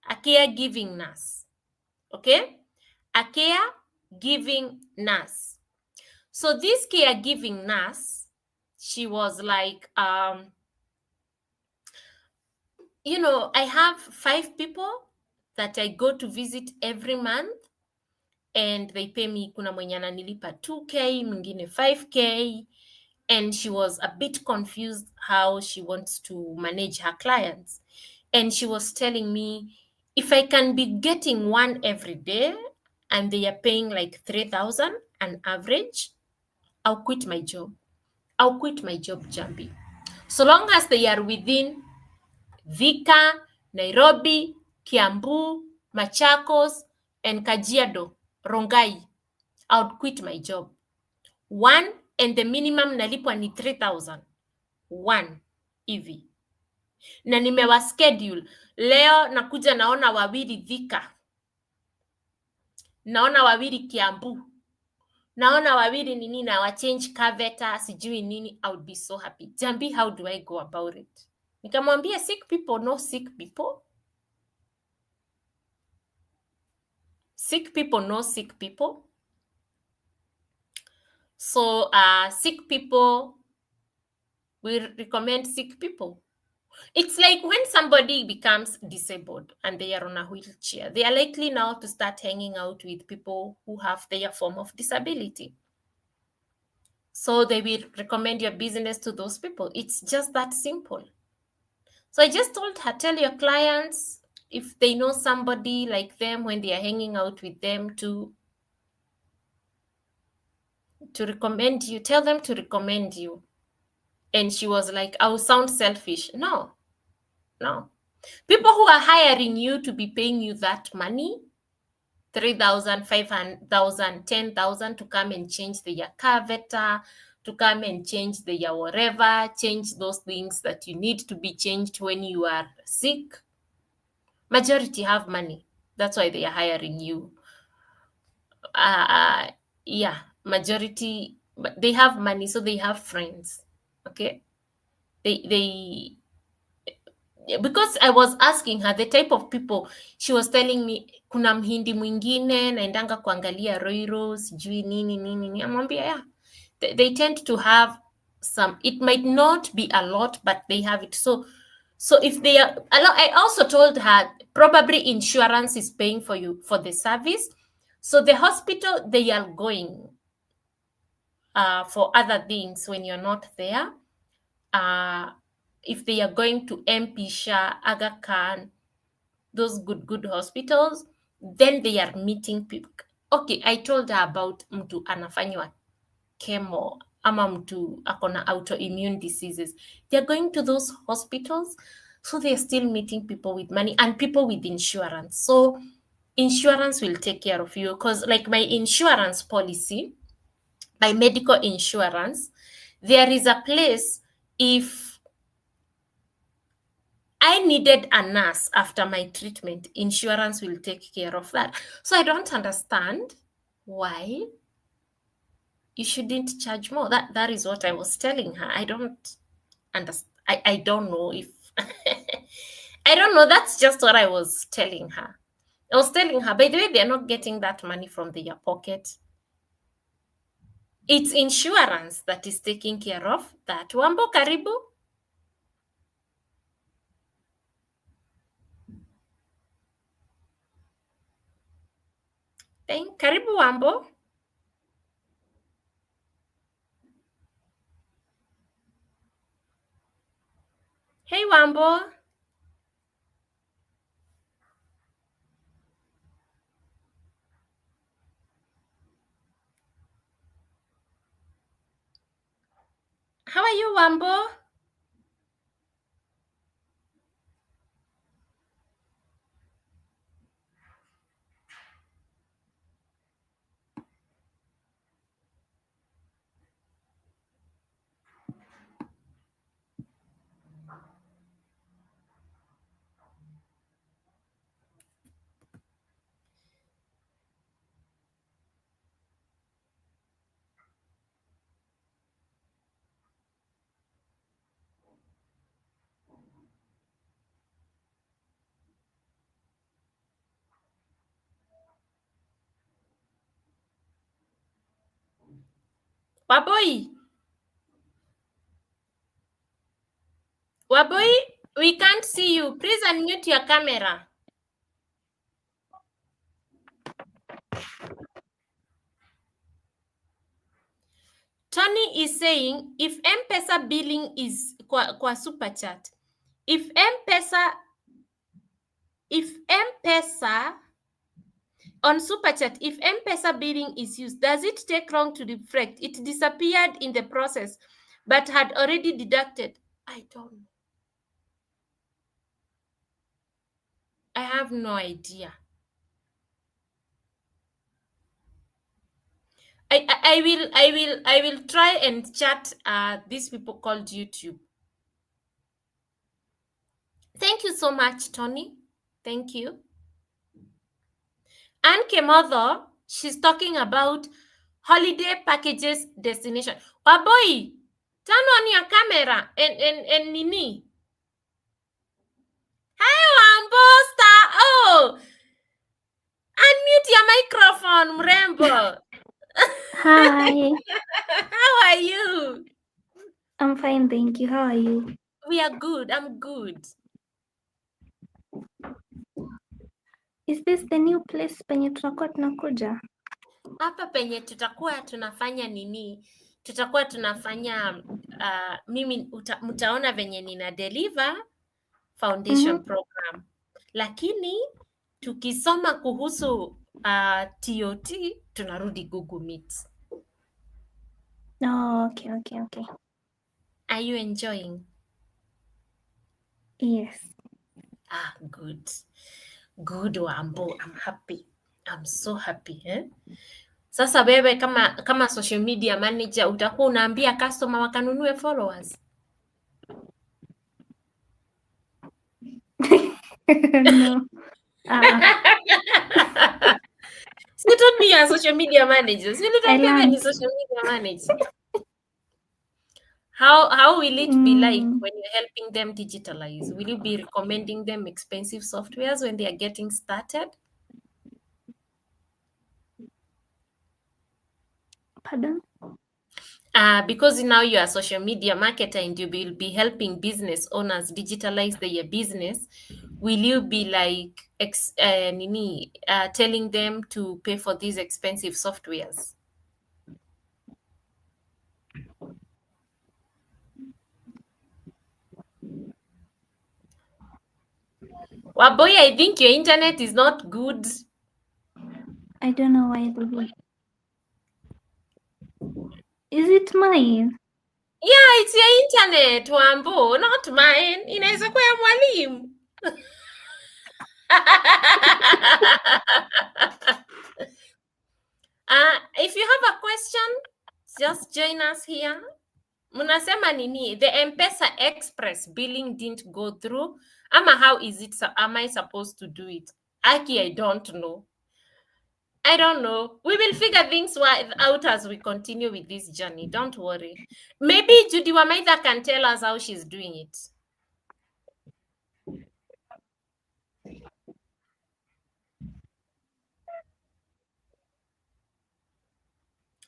a caregiving nurse, okay? A caregiving nurse. So this caregiving nurse, she was like, you know, I have 5 people that I go to visit every month, and they pay me, kuna mwenye ananilipa 2K, mwingine 5K, and she was a bit confused how she wants to manage her clients. And she was telling me, if I can be getting one every day and they are paying like 3,000 an average, I'll quit my job. I'll quit my job, Jambi. So long as they are within Thika, Nairobi, Kiambu, Machakos, and Kajiado, Rongai, I'll quit my job. One, and the minimum nalipwa ni 3,000. One, hivi. Na nimewa schedule. Leo nakuja naona wawili Thika. Naona wawili Kiambu. Naona wawili nini na wa change Kaveta, sijui nini. I would be so happy. Jambi, how do I go about it? Nikamwambia sick people, no sick people. Sick people, no sick people. So sick people, we recommend sick people. It's like when somebody becomes disabled and they are on a wheelchair, they are likely now to start hanging out with people who have their form of disability. So they will recommend your business to those people. It's just that simple. So I just told her, tell your clients, if they know somebody like them, when they are hanging out with them, to recommend you, tell them to recommend you. And she was like, I will sound selfish. No. People who are hiring you to be paying you that money, 3,000, 5,000, 10,000 to come and change their carveter, to come and change their whatever, change those things that you need to be changed when you are sick. Majority have money. That's why they are hiring you. Yeah, majority, but they have money, so they have friends. Okay, they because I was asking her the type of people, she was telling me kuna mhindi mwingine naendanga kuangalia Roiro sijui nini. Amwambia yeah, they tend to have some, it might not be a lot, but they have it. So if they are, I also told her probably insurance is paying for you for the service. So the hospital they are going for other things when you're not there, if they are going to MP Shah, Aga Khan, those good hospitals, then they are meeting people. Okay, I told her about mtu anafanywa chemo ama mtu akona autoimmune diseases. They're going to those hospitals, so they're still meeting people with money and people with insurance. So insurance will take care of you, because like my insurance policy, by medical insurance, there is a place if I needed a nurse after my treatment, insurance will take care of that. So I don't understand why you shouldn't charge more. That is what I was telling her. I don't understand. I don't know if I don't know. That's just what I was telling her. I was telling her, by the way, they're not getting that money from their pocket. It's insurance that is taking care of that. Wambo, karibu. Karibu Wambo. Hey Wambo. How are you, Wambo? Waboi. Waboi, we can't see you. Please unmute your camera. Tony is saying if M-Pesa billing is kwa super chat, if M-Pesa on super chat, if M-Pesa billing is used, does it take long to reflect? It disappeared in the process, but had already deducted. I don't know. I have no idea. I will try and chat these people called YouTube. Thank you so much, Tony. Thank you. Anke Mother, she's talking about holiday packages destination. Waboy, turn on your camera and Nini. Hi, Wambosta. Oh, unmute your microphone, Mrembo. Hi, How are you? I'm fine, thank you. How are you? We are good. I'm good. Is this the new place penye tutakuwa tunakuja? Hapa penye tutakuwa tunafanya nini? Tutakuwa tunafanya mimi mtaona venye nina deliver foundation program, lakini tukisoma kuhusu TOT tunarudi Google Meet. Oh, okay. Are you enjoying? Yes. Good Wambo, I'm happy. I'm so happy Sasa wewe kama social media manager utakuwa unaambia customer wakanunue followers? No. So you told me you're a social media manager. So you I learned. ni social media manager. How will it be like when you're helping them digitalize? Will you be recommending them expensive softwares when they are getting started? Pardon? Because now you are a social media marketer and you will be helping business owners digitalize their business, will you be like telling them to pay for these expensive softwares? Well, boy, I think your internet is not good. I don't know why baby. Is it mine? Yeah, it's your internet, Wambo, not mine. Inaweza kuwa ya mwalimu. If you have a question, just join us here. Munasema nini? The M-Pesa Express billing didn't go through. Ama how is it? Am I supposed to do it? Aki, I don't know. I don't know. We will figure things out as we continue with this journey. Don't worry. Maybe Judy Wamaitha can tell us how she's doing it.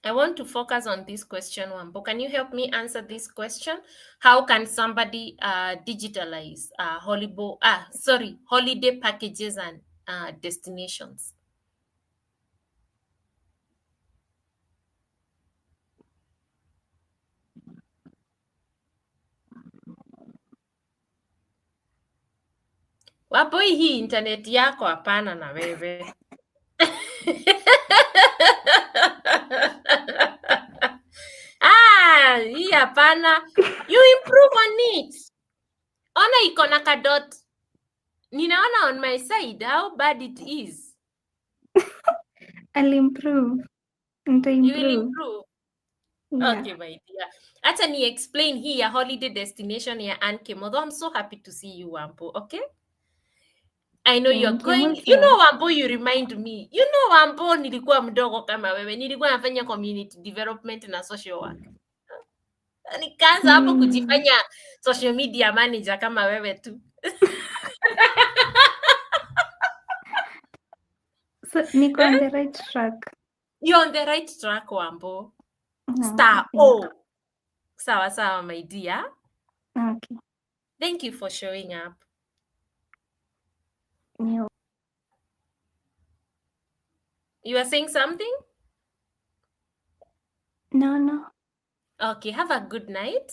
I want to focus on this question, Wambo. Can you help me answer this question? How can somebody digitalize holiday packages and destinations? Waboi, hii internet yako hapana na wewe. Hii hapana. You improve on it. Ona iko na kadot. Ninaona on my side how bad it is. I'll improve. You will improve. Yeah. Okay, my dear. Acha ni explain hii ya holiday destination ya Ankem. Although I'm so happy to see you, Wambo. Okay? I know you're Thank you. going. You know, Wambo, you remind me. You know, Wambo, nilikuwa mdogo kama wewe. Nilikuwa nafanya community development na social work. Nikaanza hapo kujifanya social media manager kama wewe tu. So, niko on the right track. You're on the right track, Wambo. Okay, Sawa sawa, my dear. Okay. Thank you for showing up. You are saying something? No. Okay, have a good night.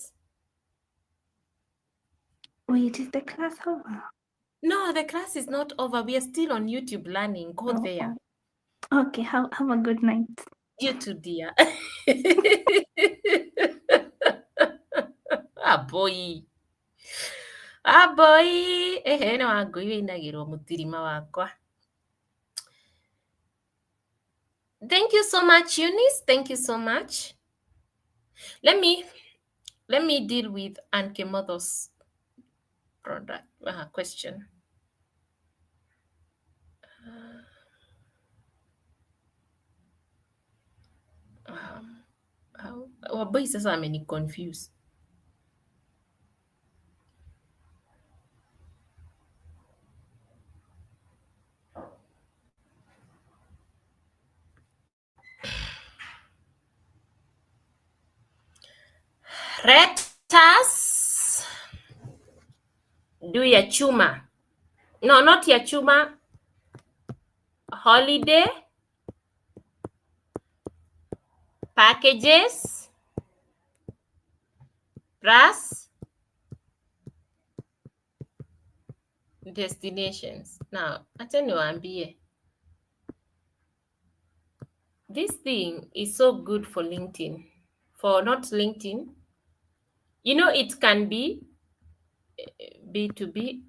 Wait, is the class over? No, the class is not over. We are still on YouTube learning. Go there. Okay, have a good night. You too, dear. Boy. Ehe, no wangui wĩinagĩrwo mũtirima wakwa. Thank you so much, Eunice. Thank you so much. Let me deal with Anke Mother's product question. Waboi sasa ameni-confuse. Retas do ya chuma. No, not ya chuma. Holiday packages plus destinations. Now, acha niwaambie. This thing is so good for LinkedIn. For not LinkedIn, you know, it can be B2B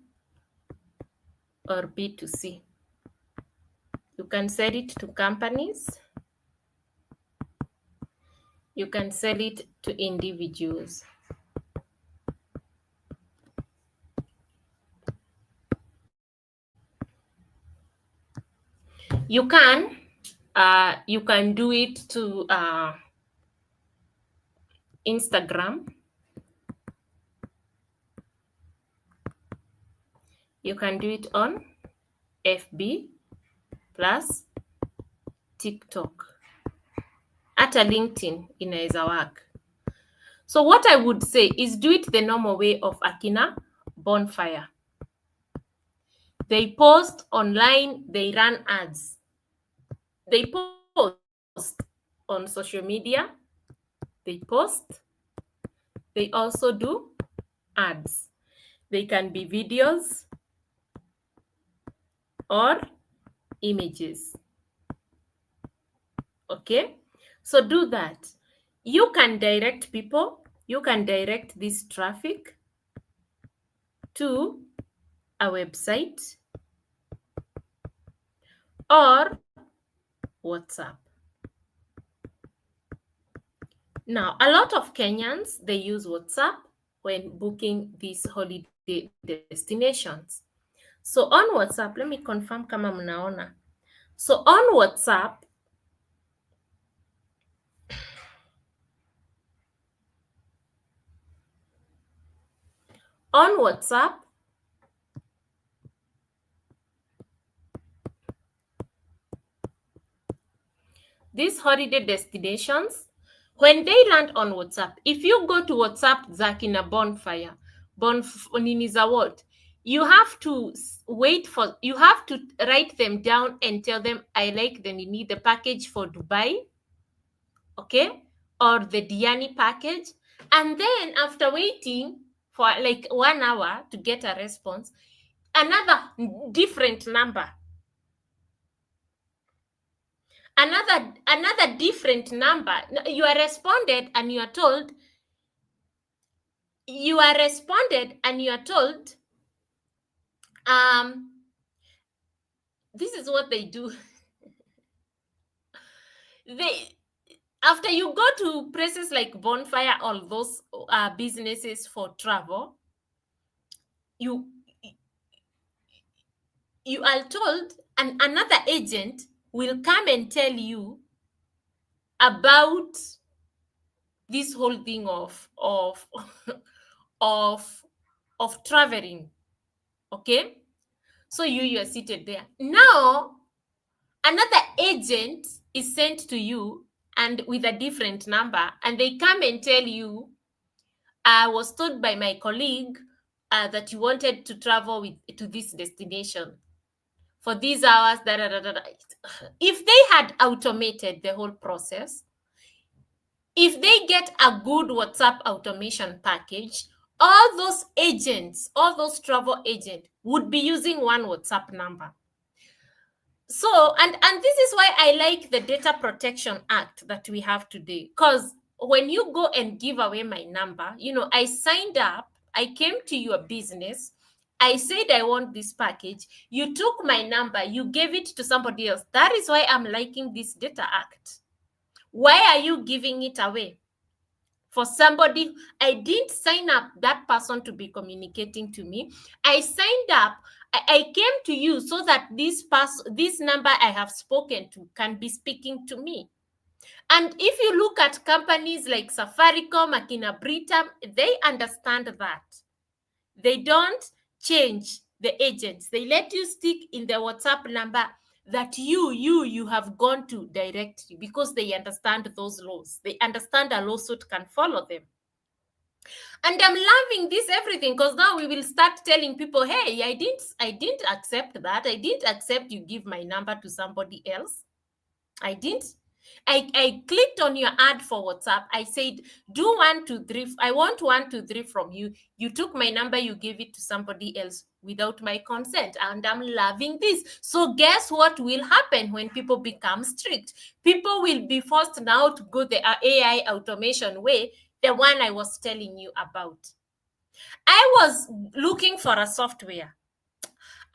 or B2C. You can sell it to companies. You can sell it to individuals. You can do it to Instagram. You can do it on FB plus TikTok. Hata LinkedIn inaweza work. So what I would say is do it the normal way of Akina Bonfire. They post online, they run ads. They post on social media, they post, they also do ads. They can be videos or images. Okay, so do that. You can direct people, you can direct this traffic to a website or WhatsApp. Now, a lot of Kenyans, they use WhatsApp when booking these holiday destinations. So on WhatsApp, let me confirm kama mnaona. So on WhatsApp, these holiday destinations, when they land on WhatsApp, if you go to WhatsApp za kina bonfire, nini za what, you have to you have to write them down and tell them, I like the nini, the package for Dubai, okay, or the Diani package. And then after waiting for like 1 hour to get a response, another different number, another different number, you are responded and you are told, um this is what they do. They, after you go to places like bonfire, all those businesses for travel, you you are told, and another agent will come and tell you about this whole thing of of traveling, okay. So you are seated there now, another agent is sent to you and with a different number, and they come and tell you, I was told by my colleague that you wanted to travel to this destination for these hours. Da, da, da, da, da. If they had automated the whole process, if they get a good WhatsApp automation package, all those agents, all those travel agents would be using one WhatsApp number. So, and this is why I like the Data Protection Act that we have today. Because when you go and give away my number, I signed up, I came to your business, I said I want this package, you took my number, you gave it to somebody else. That is why I'm liking this Data Act. Why are you giving it away for somebody? I didn't sign up that person to be communicating to me. I signed up, I came to you so that this number I have spoken to can be speaking to me. And if you look at companies like Safaricom, Akina Britam, they understand that. They don't change the agents. They let you stick in the WhatsApp number that you have gone to directly, because they understand those laws. They understand a lawsuit can follow them. And I'm loving this everything, because now we will start telling people, hey, I didn't accept that. I didn't accept you give my number to somebody else. I didn't. I clicked on your ad for WhatsApp. I said, do 1, 2, 3. I want 1, 2, 3 from you. You took my number, you gave it to somebody else without my consent. And I'm loving this. So guess what will happen when people become strict? People will be forced now to go the AI automation way, the one I was telling you about. I was looking for a software,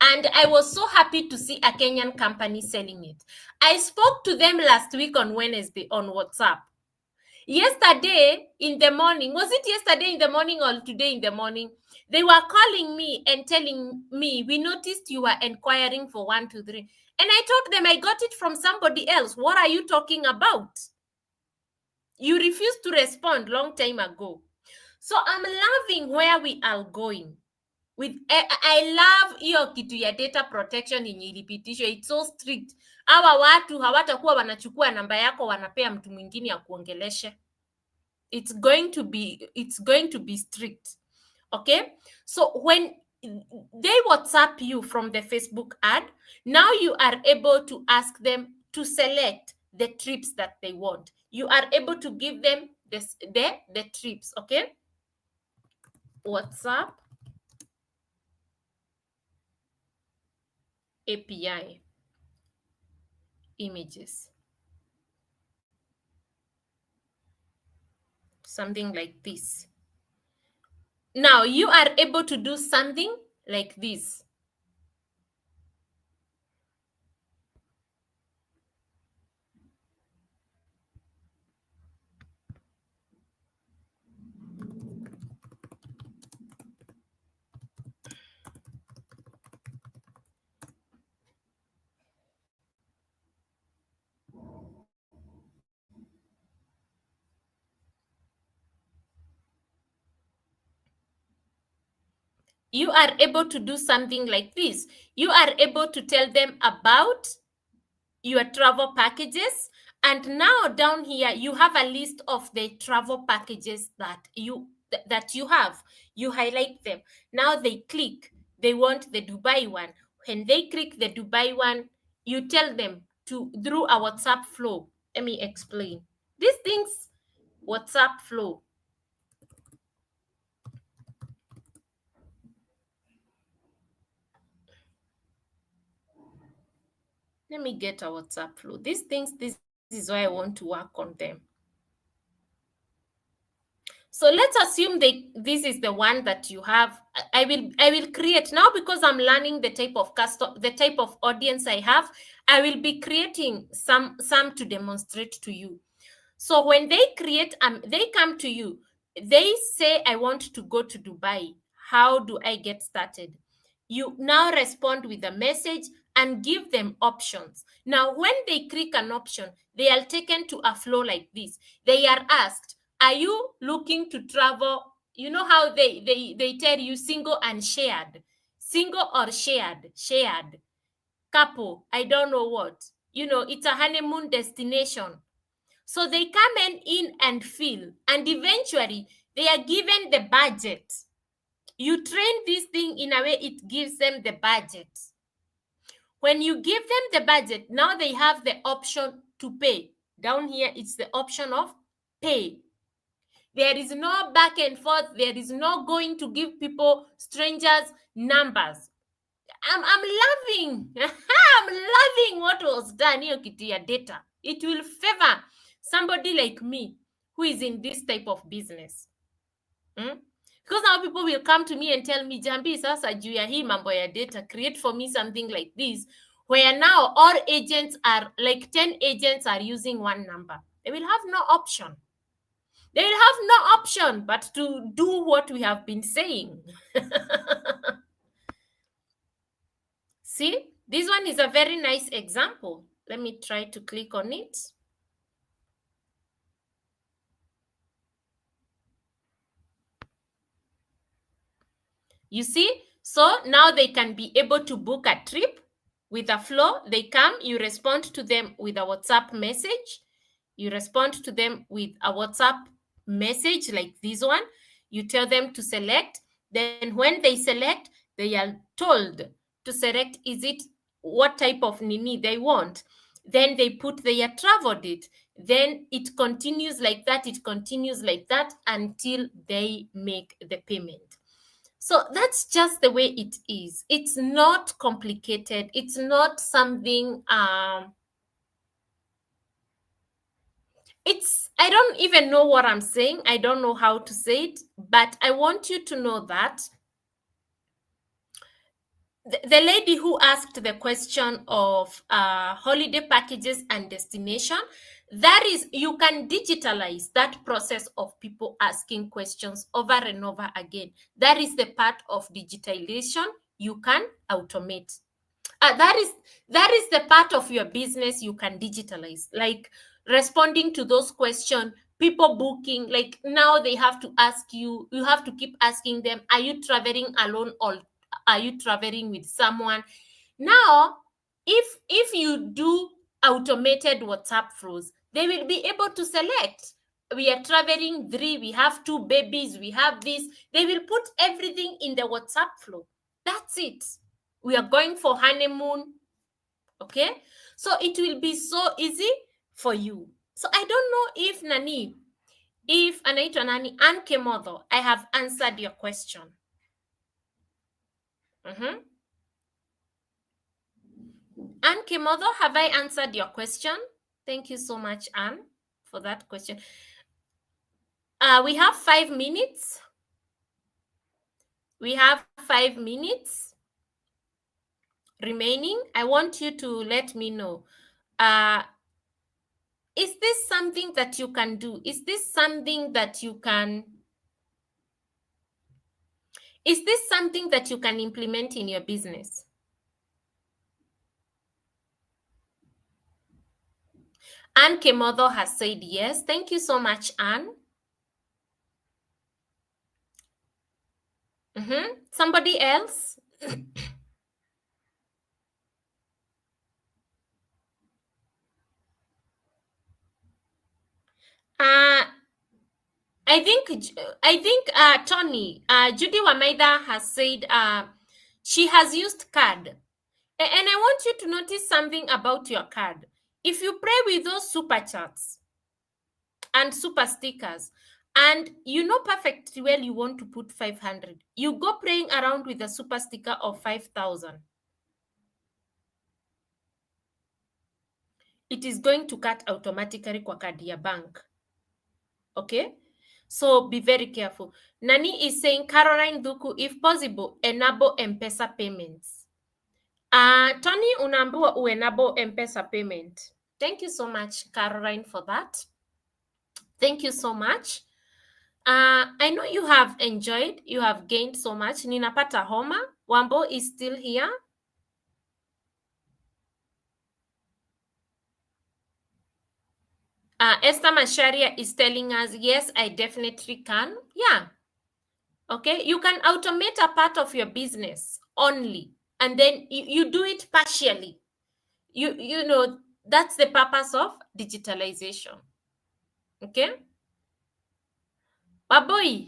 and I was so happy to see a Kenyan company selling it. I spoke to them last week on Wednesday on WhatsApp. Yesterday in the morning, was it yesterday in the morning or today in the morning? They were calling me and telling me, we noticed you were inquiring for 1, 2, 3. And I told them I got it from somebody else. What are you talking about? You refused to respond long time ago. So I'm loving where we are going. I love hiyo kitu ya data protection yenye ilipitishwa. It's so strict. Hawa watu hawatakuwa wanachukua namba yako wanapea mtu mwingine ya kuongeleshe. It's going to be strict. Okay? So when they WhatsApp you from the Facebook ad, now you are able to ask them to select the trips that they want. You are able to give them the trips, okay? WhatsApp API images. Something like this. Now you are able to do something like this. you are able to do something like this. You are able to tell them about your travel packages, and now down here you have a list of the travel packages that you have. You highlight them. Now they click, they want the Dubai one. When they click the Dubai one, you tell them to through a WhatsApp flow. Let me explain these things. WhatsApp flow. Let me get a WhatsApp flow. These things, this is why I want to work on them. So let's assume this is the one that you have. I will create now, because I'm learning the type of the type of audience I have. I will be creating some to demonstrate to you. So when they create, they come to you, they say, I want to go to Dubai. How do I get started? You now respond with a message and give them options. Now, when they click an option, they are taken to a flow like this. They are asked, are you looking to travel? You know how they tell you single and shared, single or shared, couple, I don't know what. It's a honeymoon destination. So they come in and fill, and eventually they are given the budget. You train this thing in a way it gives them the budget. When you give them the budget, now they have the option to pay. Down here, it's the option of pay. There is no back and forth. There is no going to give people, strangers, numbers. I'm loving. I'm loving what was done here, Kitty, data. It will favor somebody like me who is in this type of business. Because now people will come to me and tell me, Jambi, sasa juu ya hii mambo ya data, create for me something like this, where now all agents are, like 10 agents are using one number. They will have no option. They will have no option but to do what we have been saying. See, this one is a very nice example. Let me try to click on it. You see, so now they can be able to book a trip with a flow. They come, you respond to them with a WhatsApp message. You respond to them with a WhatsApp message like this one. You tell them to select. Then when they select, they are told to select, is it what type of nini they want. Then they put their travel date. Then it continues like that. It continues like that until they make the payment. So that's just the way it is. It's not complicated. It's not something I don't even know what I'm saying. I don't know how to say it, but I want you to know that the lady who asked the question of holiday packages and destination, that is, you can digitalize that process of people asking questions over and over again. That is the part of digitalization you can automate. That is the part of your business you can digitalize, like responding to those questions, people booking. Like now they have to ask you, you have to keep asking them, are you traveling alone or are you traveling with someone? Now, if you do automated WhatsApp flows, they will be able to select, we are traveling three, we have two babies, we have this. They will put everything in the WhatsApp flow. That's it. We are going for honeymoon. Okay, so it will be so easy for you. So I don't know if anaitwa nani, Anke Modho, I have answered your question. Anke Modho, have I answered your question? Thank you so much, Anne, for that question. We have 5 minutes. We have 5 minutes remaining. I want you to let me know, is this something that you can do? Is this something that you can implement in your business? Anne Kemodo has said yes. Thank you so much, Anne. Somebody else? Uh, I think Tony, Judy Wamaida has said she has used card. And I want you to notice something about your card. If you pray with those super chats and super stickers, and you know perfectly well you want to put 500, you go praying around with a super sticker of 5,000. It is going to cut automatically kwa kadi ya bank. Okay? So be very careful. Nani is saying, Caroline Duku, if possible, enable M-Pesa payments. Tony, unaambiwa uenable M-Pesa payment. Thank you so much, Caroline, for that. Thank you so much. I know you have enjoyed, you have gained so much. Ninapata homa. Wambo is still here. Esther Masharia is telling us, yes, I definitely can. Yeah. Okay. You can automate a part of your business only, and then you do it partially. You know, that's the purpose of digitalization. Okay. Baboy,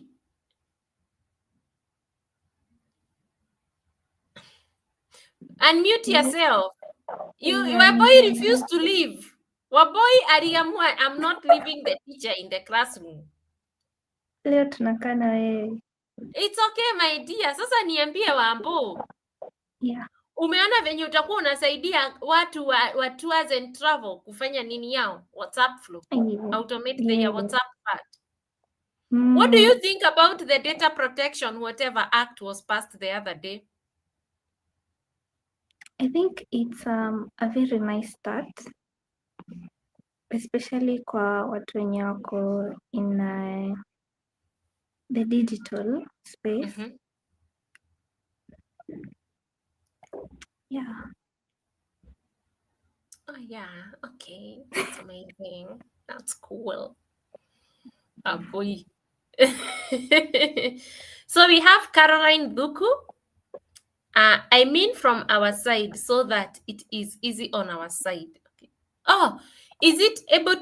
unmute Yes. yourself. Yeah, Your boy Nina. refused to leave. Waboy aliamua, I'm not leaving the teacher in the classroom. Leo tunakaa na wewe. It's okay my dear. Sasa niambie Wambo, Yeah. umeona venye utakuwa unasaidia watu wa tours and travel kufanya nini yao? WhatsApp flow. Yeah. Automate their Yeah. WhatsApp part. What do Mm, you think about the data protection, whatever act was passed the other day? I think it's a very nice start, especially kwa watu wenye wako in the digital space. Mm-hmm. Yeah. Oh yeah, okay. That's amazing. That's cool. Oh boy. So we have Caroline Duku. I mean from our side so that it is easy on our side. Okay. Oh, is it able?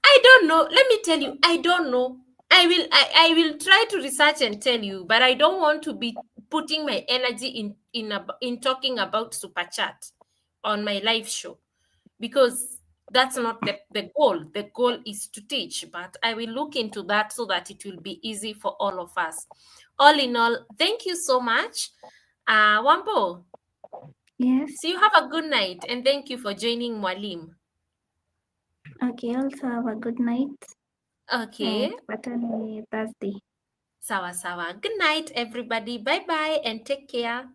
I don't know. Let me tell you, I don't know. I will try to research and tell you, but I don't want to be putting my energy in talking about super chat on my live show, because that's not the goal. The goal is to teach, but I will look into that so that it will be easy for all of us. All in all, thank you so much. Wambo, Yes. so you have a good night and thank you for joining Mwalim. Okay, also have a good night. Okay, Tupatane Thursday. sawa sawa. Good night, everybody. Bye bye and take care.